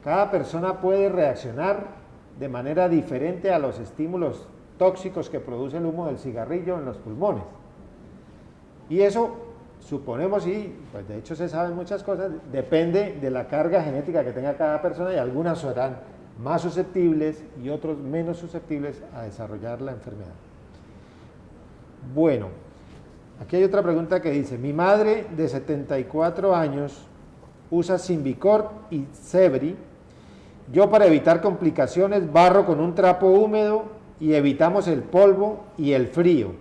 cada persona puede reaccionar de manera diferente a los estímulos tóxicos que produce el humo del cigarrillo en los pulmones. Y eso, suponemos, y pues de hecho se saben muchas cosas, depende de la carga genética que tenga cada persona, y algunas serán más susceptibles y otros menos susceptibles a desarrollar la enfermedad. Bueno, aquí hay otra pregunta que dice: mi madre de 74 años usa Symbicort y Zebri. Yo, para evitar complicaciones, barro con un trapo húmedo y evitamos el polvo y el frío.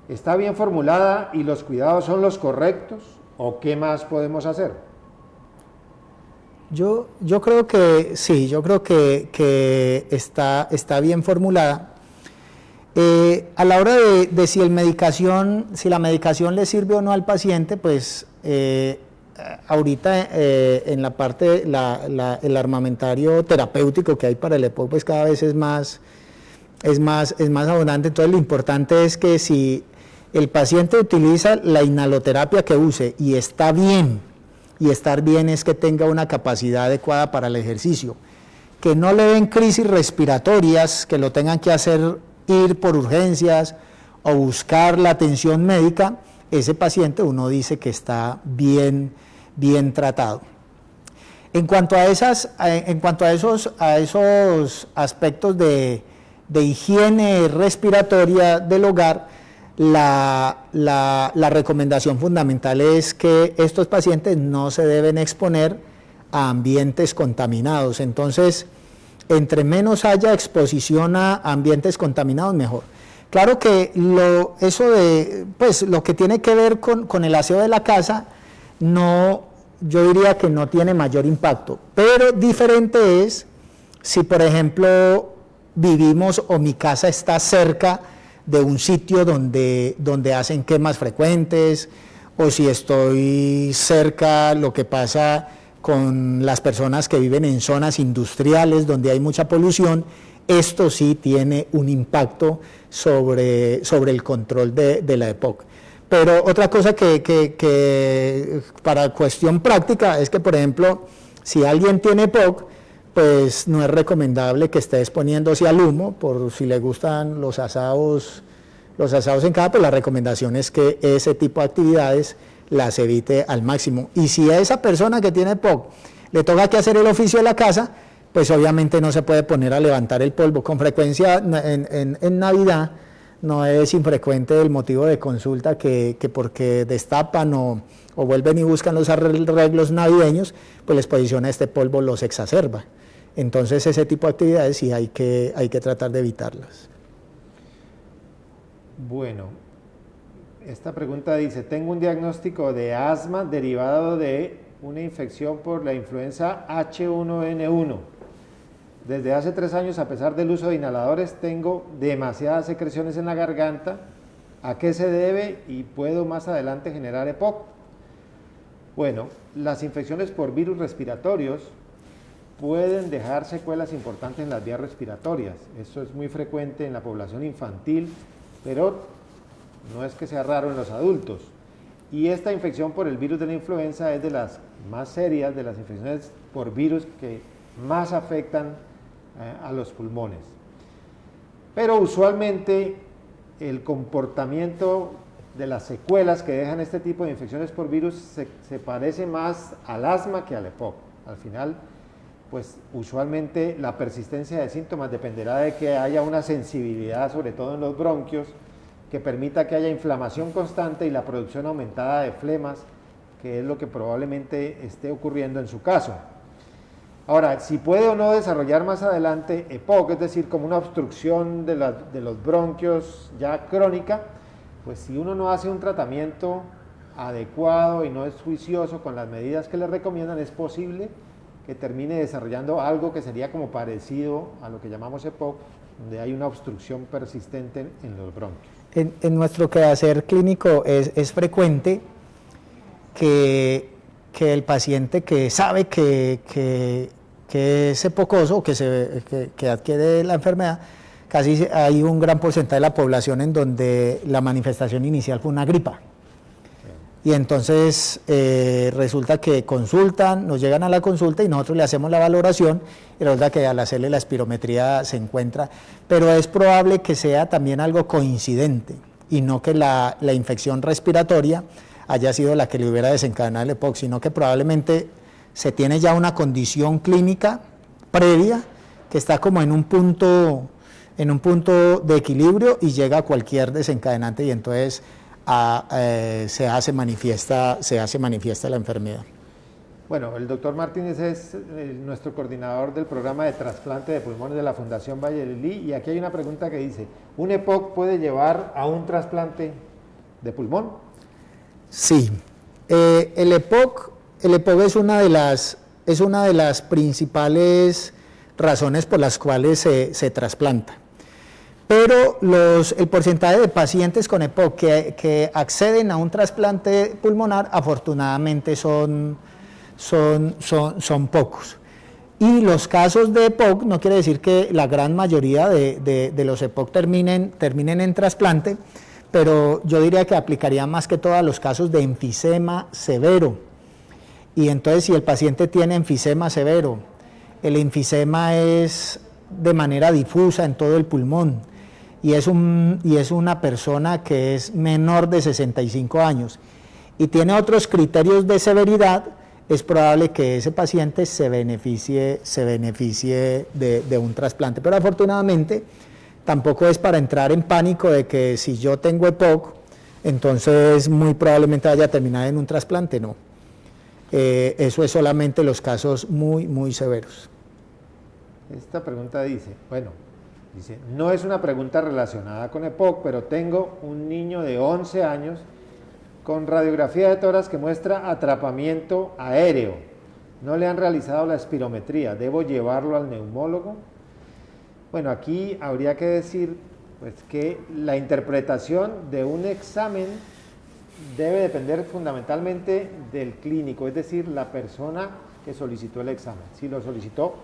¿Está bien formulada y los cuidados son los correctos? ¿O qué más podemos hacer? Yo creo que sí, yo creo que está bien formulada. A la hora de si la medicación le sirve o no al paciente, pues ahorita en la parte, el armamentario terapéutico que hay para el EPOC, pues cada vez es más abundante. Entonces, lo importante es que si el paciente utiliza la inhaloterapia que use y está bien, y estar bien es que tenga una capacidad adecuada para el ejercicio, que no le den crisis respiratorias, que lo tengan que hacer ir por urgencias o buscar la atención médica. Ese paciente, uno dice que está bien tratado. En cuanto a esos aspectos de higiene respiratoria del hogar, la recomendación fundamental es que estos pacientes no se deben exponer a ambientes contaminados. Entonces, entre menos haya exposición a ambientes contaminados, mejor. Claro que lo que tiene que ver con el aseo de la casa, yo diría que no tiene mayor impacto, pero diferente es si, por ejemplo, vivimos o mi casa está cerca de un sitio donde hacen quemas frecuentes, o si estoy cerca, lo que pasa con las personas que viven en zonas industriales donde hay mucha polución, esto sí tiene un impacto sobre el control de la EPOC. Pero otra cosa que para cuestión práctica es que, por ejemplo, si alguien tiene EPOC, pues no es recomendable que esté exponiéndose al humo, por si le gustan los asados en casa, pues la recomendación es que ese tipo de actividades las evite al máximo. Y si a esa persona que tiene EPOC le toca que hacer el oficio de la casa, pues obviamente no se puede poner a levantar el polvo. Con frecuencia en Navidad no es infrecuente el motivo de consulta que porque destapan o vuelven y buscan los arreglos navideños, pues la exposición a este polvo los exacerba. Entonces ese tipo de actividades sí hay que tratar de evitarlas. Bueno, esta pregunta dice, tengo un diagnóstico de asma derivado de una infección por la influenza H1N1. Desde hace 3 años, a pesar del uso de inhaladores, tengo demasiadas secreciones en la garganta. ¿A qué se debe y puedo más adelante generar EPOC? Bueno, las infecciones por virus respiratorios pueden dejar secuelas importantes en las vías respiratorias. Eso es muy frecuente en la población infantil, pero no es que sea raro en los adultos. Y esta infección por el virus de la influenza es de las más serias, de las infecciones por virus que más afectan a los pulmones. Pero usualmente el comportamiento de las secuelas que dejan este tipo de infecciones por virus se parece más al asma que al EPOC. Al final, pues usualmente la persistencia de síntomas dependerá de que haya una sensibilidad, sobre todo en los bronquios, que permita que haya inflamación constante y la producción aumentada de flemas, que es lo que probablemente esté ocurriendo en su caso. Ahora, si puede o no desarrollar más adelante EPOC, es decir, como una obstrucción de los bronquios ya crónica, pues si uno no hace un tratamiento adecuado y no es juicioso con las medidas que le recomiendan, es posible que termine desarrollando algo que sería como parecido a lo que llamamos EPOC, donde hay una obstrucción persistente en los bronquios. En nuestro quehacer clínico es frecuente que el paciente que sabe que es epocoso, que adquiere la enfermedad, casi hay un gran porcentaje de la población en donde la manifestación inicial fue una gripa. Y entonces resulta que consultan, nos llegan a la consulta y nosotros le hacemos la valoración y resulta que al hacerle la espirometría se encuentra, pero es probable que sea también algo coincidente y no que la infección respiratoria haya sido la que le hubiera desencadenado el EPOC, sino que probablemente se tiene ya una condición clínica previa que está como en un punto de equilibrio y llega a cualquier desencadenante y entonces se hace manifiesta la enfermedad. Bueno, el doctor Martínez es nuestro coordinador del programa de trasplante de pulmones de la Fundación Valle del Lí, y aquí hay una pregunta que dice, ¿un EPOC puede llevar a un trasplante de pulmón? Sí, el EPOC es una de las principales razones por las cuales se trasplanta. Pero el porcentaje de pacientes con EPOC que acceden a un trasplante pulmonar, afortunadamente son pocos. Y los casos de EPOC no quiere decir que la gran mayoría de los EPOC terminen en trasplante, pero yo diría que aplicaría más que todo a los casos de enfisema severo. Y entonces, si el paciente tiene enfisema severo, el enfisema es de manera difusa en todo el pulmón, y es una persona que es menor de 65 años y tiene otros criterios de severidad, es probable que ese paciente se beneficie de un trasplante. Pero afortunadamente tampoco es para entrar en pánico de que si yo tengo EPOC, entonces muy probablemente vaya a terminar en un trasplante, no. Eso es solamente los casos muy, muy severos. Esta pregunta dice, no es una pregunta relacionada con EPOC, pero tengo un niño de 11 años con radiografía de tórax que muestra atrapamiento aéreo. No le han realizado la espirometría. ¿Debo llevarlo al neumólogo? Bueno, aquí habría que decir pues, que la interpretación de un examen debe depender fundamentalmente del clínico, es decir, la persona que solicitó el examen. Si lo solicitó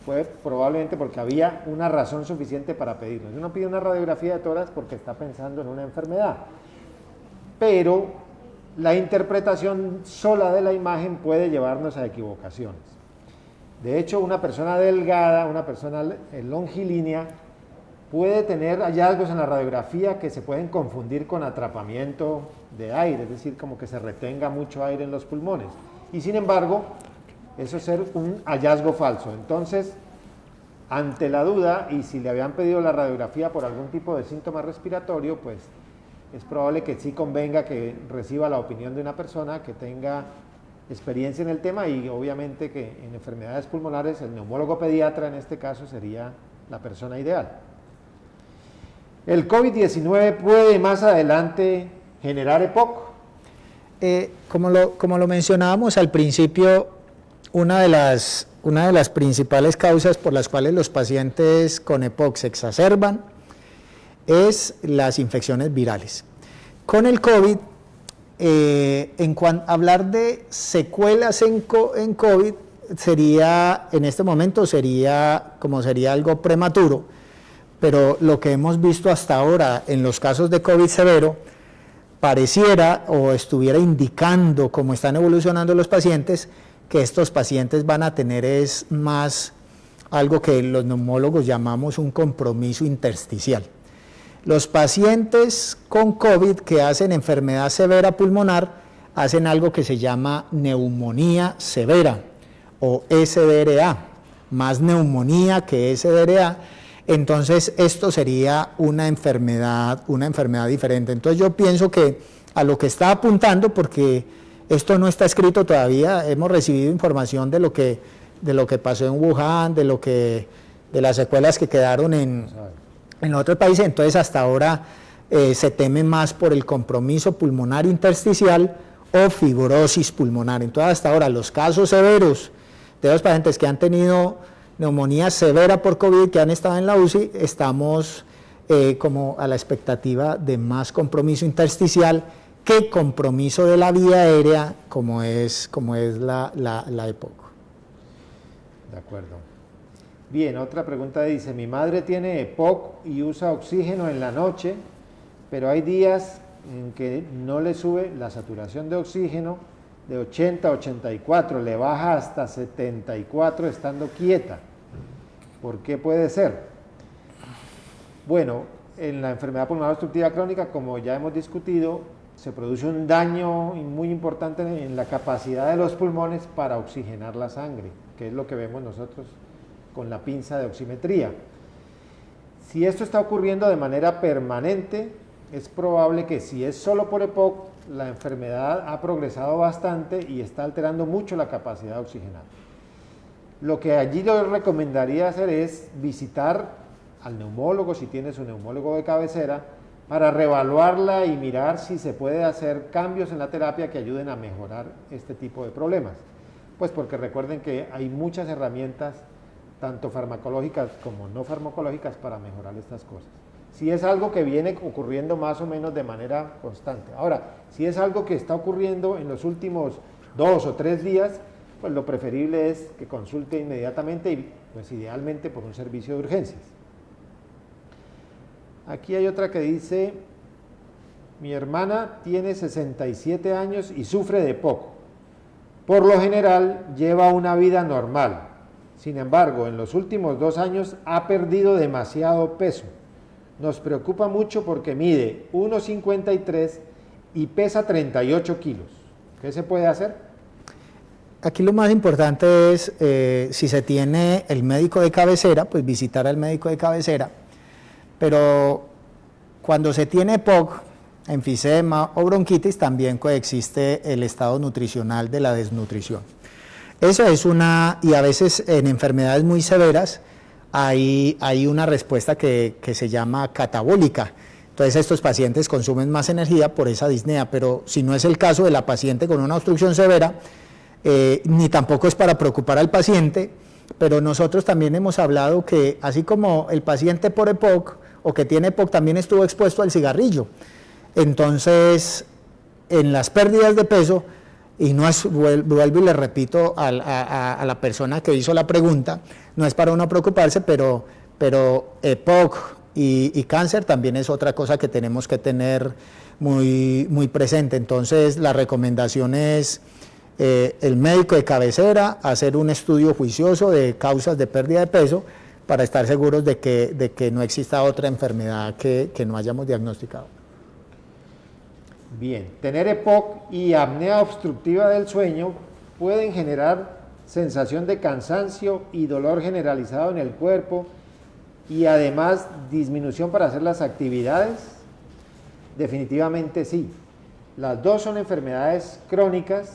fue probablemente porque había una razón suficiente para pedirlo. Uno pide una radiografía de tórax porque está pensando en una enfermedad, pero la interpretación sola de la imagen puede llevarnos a equivocaciones. De hecho, una persona delgada, una persona longilínea, puede tener hallazgos en la radiografía que se pueden confundir con atrapamiento de aire, es decir, como que se retenga mucho aire en los pulmones. Y sin embargo, eso es ser un hallazgo falso. Entonces, ante la duda, y si le habían pedido la radiografía por algún tipo de síntoma respiratorio, pues es probable que sí convenga que reciba la opinión de una persona que tenga experiencia en el tema y obviamente que en enfermedades pulmonares el neumólogo pediatra en este caso sería la persona ideal. ¿El COVID-19 puede más adelante generar EPOC? Como lo mencionábamos al principio, una de las principales causas por las cuales los pacientes con EPOC se exacerban es las infecciones virales. Con el COVID, hablar de secuelas en COVID en este momento sería algo prematuro, pero lo que hemos visto hasta ahora en los casos de COVID severo pareciera o estuviera indicando cómo están evolucionando los pacientes, que estos pacientes van a tener es más algo que los neumólogos llamamos un compromiso intersticial. Los pacientes con COVID que hacen enfermedad severa pulmonar hacen algo que se llama neumonía severa o SDRA, más neumonía que SDRA. Entonces esto sería una enfermedad diferente. Entonces yo pienso que a lo que está apuntando, porque esto no está escrito todavía, hemos recibido información de lo que pasó en Wuhan, de las secuelas que quedaron en otros países. Entonces hasta ahora se teme más por el compromiso pulmonar intersticial o fibrosis pulmonar. Entonces hasta ahora los casos severos de los pacientes que han tenido neumonía severa por COVID, que han estado en la UCI, estamos como a la expectativa de más compromiso intersticial que compromiso de la vía aérea, como es la EPOC. De acuerdo. Bien, otra pregunta dice, mi madre tiene EPOC y usa oxígeno en la noche, pero hay días en que no le sube la saturación de oxígeno de 80 a 84, le baja hasta 74 estando quieta. ¿Por qué puede ser? Bueno, en la enfermedad pulmonar obstructiva crónica, como ya hemos discutido, se produce un daño muy importante en la capacidad de los pulmones para oxigenar la sangre, que es lo que vemos nosotros con la pinza de oximetría. Si esto está ocurriendo de manera permanente, es probable que si es solo por EPOC, la enfermedad ha progresado bastante y está alterando mucho la capacidad de oxigenar. Lo que allí yo recomendaría hacer es visitar al neumólogo, si tiene su neumólogo de cabecera, para reevaluarla y mirar si se puede hacer cambios en la terapia que ayuden a mejorar este tipo de problemas. Pues porque recuerden que hay muchas herramientas, tanto farmacológicas como no farmacológicas, para mejorar estas cosas. Si es algo que viene ocurriendo más o menos de manera constante. Ahora, si es algo que está ocurriendo en los últimos 2 o 3 días, pues lo preferible es que consulte inmediatamente y pues idealmente por un servicio de urgencias. Aquí hay otra que dice, mi hermana tiene 67 años y sufre de EPOC. Por lo general lleva una vida normal. Sin embargo, en los últimos 2 años ha perdido demasiado peso. Nos preocupa mucho porque mide 1,53 y pesa 38 kilos. ¿Qué se puede hacer? Aquí lo más importante es, si se tiene el médico de cabecera, pues visitar al médico de cabecera. Pero cuando se tiene EPOC, enfisema o bronquitis, también coexiste el estado nutricional de la desnutrición. Eso es y a veces en enfermedades muy severas, hay una respuesta que se llama catabólica. Entonces estos pacientes consumen más energía por esa disnea, pero si no es el caso de la paciente con una obstrucción severa, ni tampoco es para preocupar al paciente, pero nosotros también hemos hablado que así como el paciente por EPOC o que tiene EPOC también estuvo expuesto al cigarrillo. Entonces, en las pérdidas de peso, y no es, vuelvo y le repito a la persona que hizo la pregunta, no es para uno preocuparse, pero EPOC y cáncer también es otra cosa que tenemos que tener muy presente. Entonces, la recomendación es el médico de cabecera hacer un estudio juicioso de causas de pérdida de peso para estar seguros de que no exista otra enfermedad que no hayamos diagnosticado. Bien, tener EPOC y apnea obstructiva del sueño pueden generar sensación de cansancio y dolor generalizado en el cuerpo y además disminución para hacer las actividades. Definitivamente sí. Las dos son enfermedades crónicas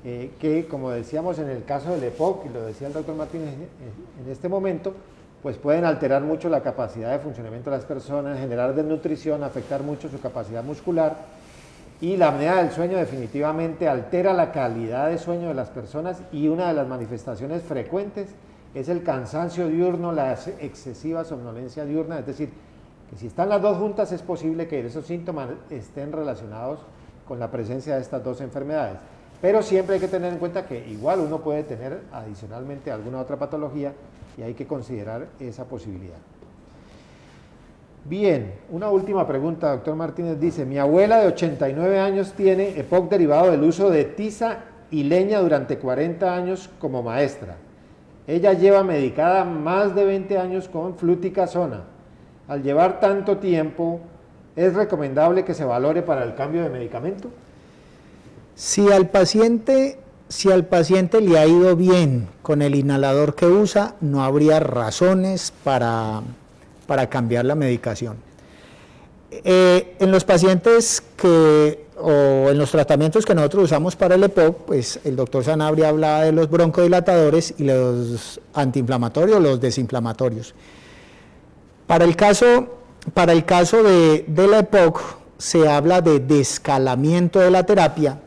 que, como decíamos en el caso del EPOC, y lo decía el doctor Martínez en este momento, pues pueden alterar mucho la capacidad de funcionamiento de las personas, generar desnutrición, afectar mucho su capacidad muscular. Y la apnea del sueño definitivamente altera la calidad de sueño de las personas y una de las manifestaciones frecuentes es el cansancio diurno, la excesiva somnolencia diurna, es decir, que si están las dos juntas es posible que esos síntomas estén relacionados con la presencia de estas dos enfermedades. Pero siempre hay que tener en cuenta que igual uno puede tener adicionalmente alguna otra patología y hay que considerar esa posibilidad. Bien, una última pregunta, doctor Martínez dice, mi abuela de 89 años tiene EPOC derivado del uso de tiza y leña durante 40 años como maestra. Ella lleva medicada más de 20 años con fluticasona. Al llevar tanto tiempo, ¿es recomendable que se valore para el cambio de medicamento? Si al paciente le ha ido bien con el inhalador que usa, no habría razones para cambiar la medicación. En los pacientes o en los tratamientos que nosotros usamos para el EPOC, pues el doctor Sanabria hablaba de los broncodilatadores y los antiinflamatorios, los desinflamatorios. Para el caso de la EPOC se habla de descalamiento de la terapia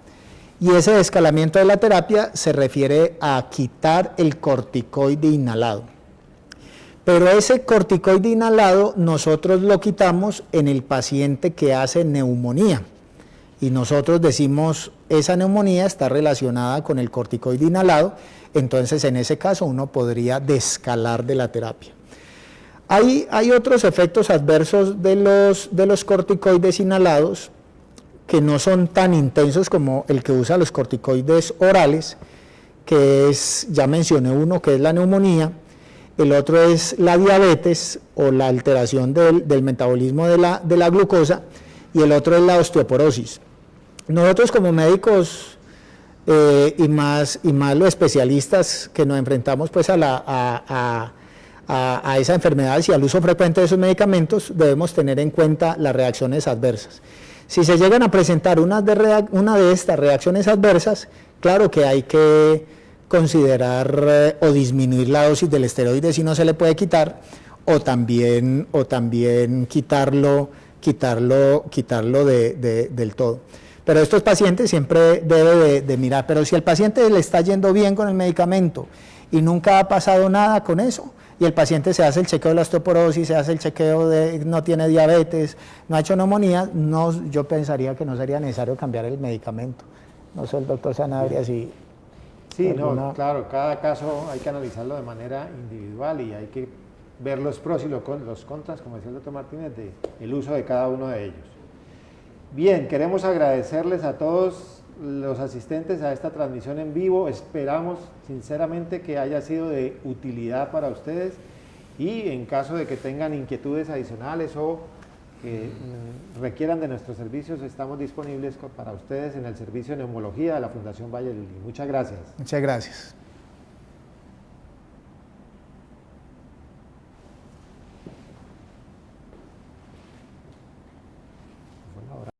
y ese descalamiento de la terapia se refiere a quitar el corticoide inhalado. Pero ese corticoide inhalado nosotros lo quitamos en el paciente que hace neumonía y nosotros decimos esa neumonía está relacionada con el corticoide inhalado, entonces en ese caso uno podría descalar de la terapia. Hay otros efectos adversos de los corticoides inhalados que no son tan intensos como el que usa los corticoides orales, que es, ya mencioné uno, que es la neumonía. El otro es la diabetes o la alteración del metabolismo de la glucosa y el otro es la osteoporosis. Nosotros como médicos y más los especialistas que nos enfrentamos pues a esa enfermedad y al uso frecuente de esos medicamentos debemos tener en cuenta las reacciones adversas. Si se llegan a presentar una de estas reacciones adversas, claro que hay que considerar o disminuir la dosis del esteroide si no se le puede quitar, o también quitarlo del todo. Pero estos pacientes siempre debe de mirar, pero si el paciente le está yendo bien con el medicamento y nunca ha pasado nada con eso, y el paciente se hace el chequeo de la osteoporosis, se hace el chequeo de no tiene diabetes, no ha hecho neumonía, yo pensaría que no sería necesario cambiar el medicamento. No sé el doctor Sanabria si... Sí, no, claro, cada caso hay que analizarlo de manera individual y hay que ver los pros y los contras, como decía el doctor Martínez, del uso de cada uno de ellos. Bien, queremos agradecerles a todos los asistentes a esta transmisión en vivo, esperamos sinceramente que haya sido de utilidad para ustedes y en caso de que tengan inquietudes adicionales o que requieran de nuestros servicios, estamos disponibles para ustedes en el servicio de neumología de la Fundación Valle del Lili. Muchas gracias. Muchas gracias.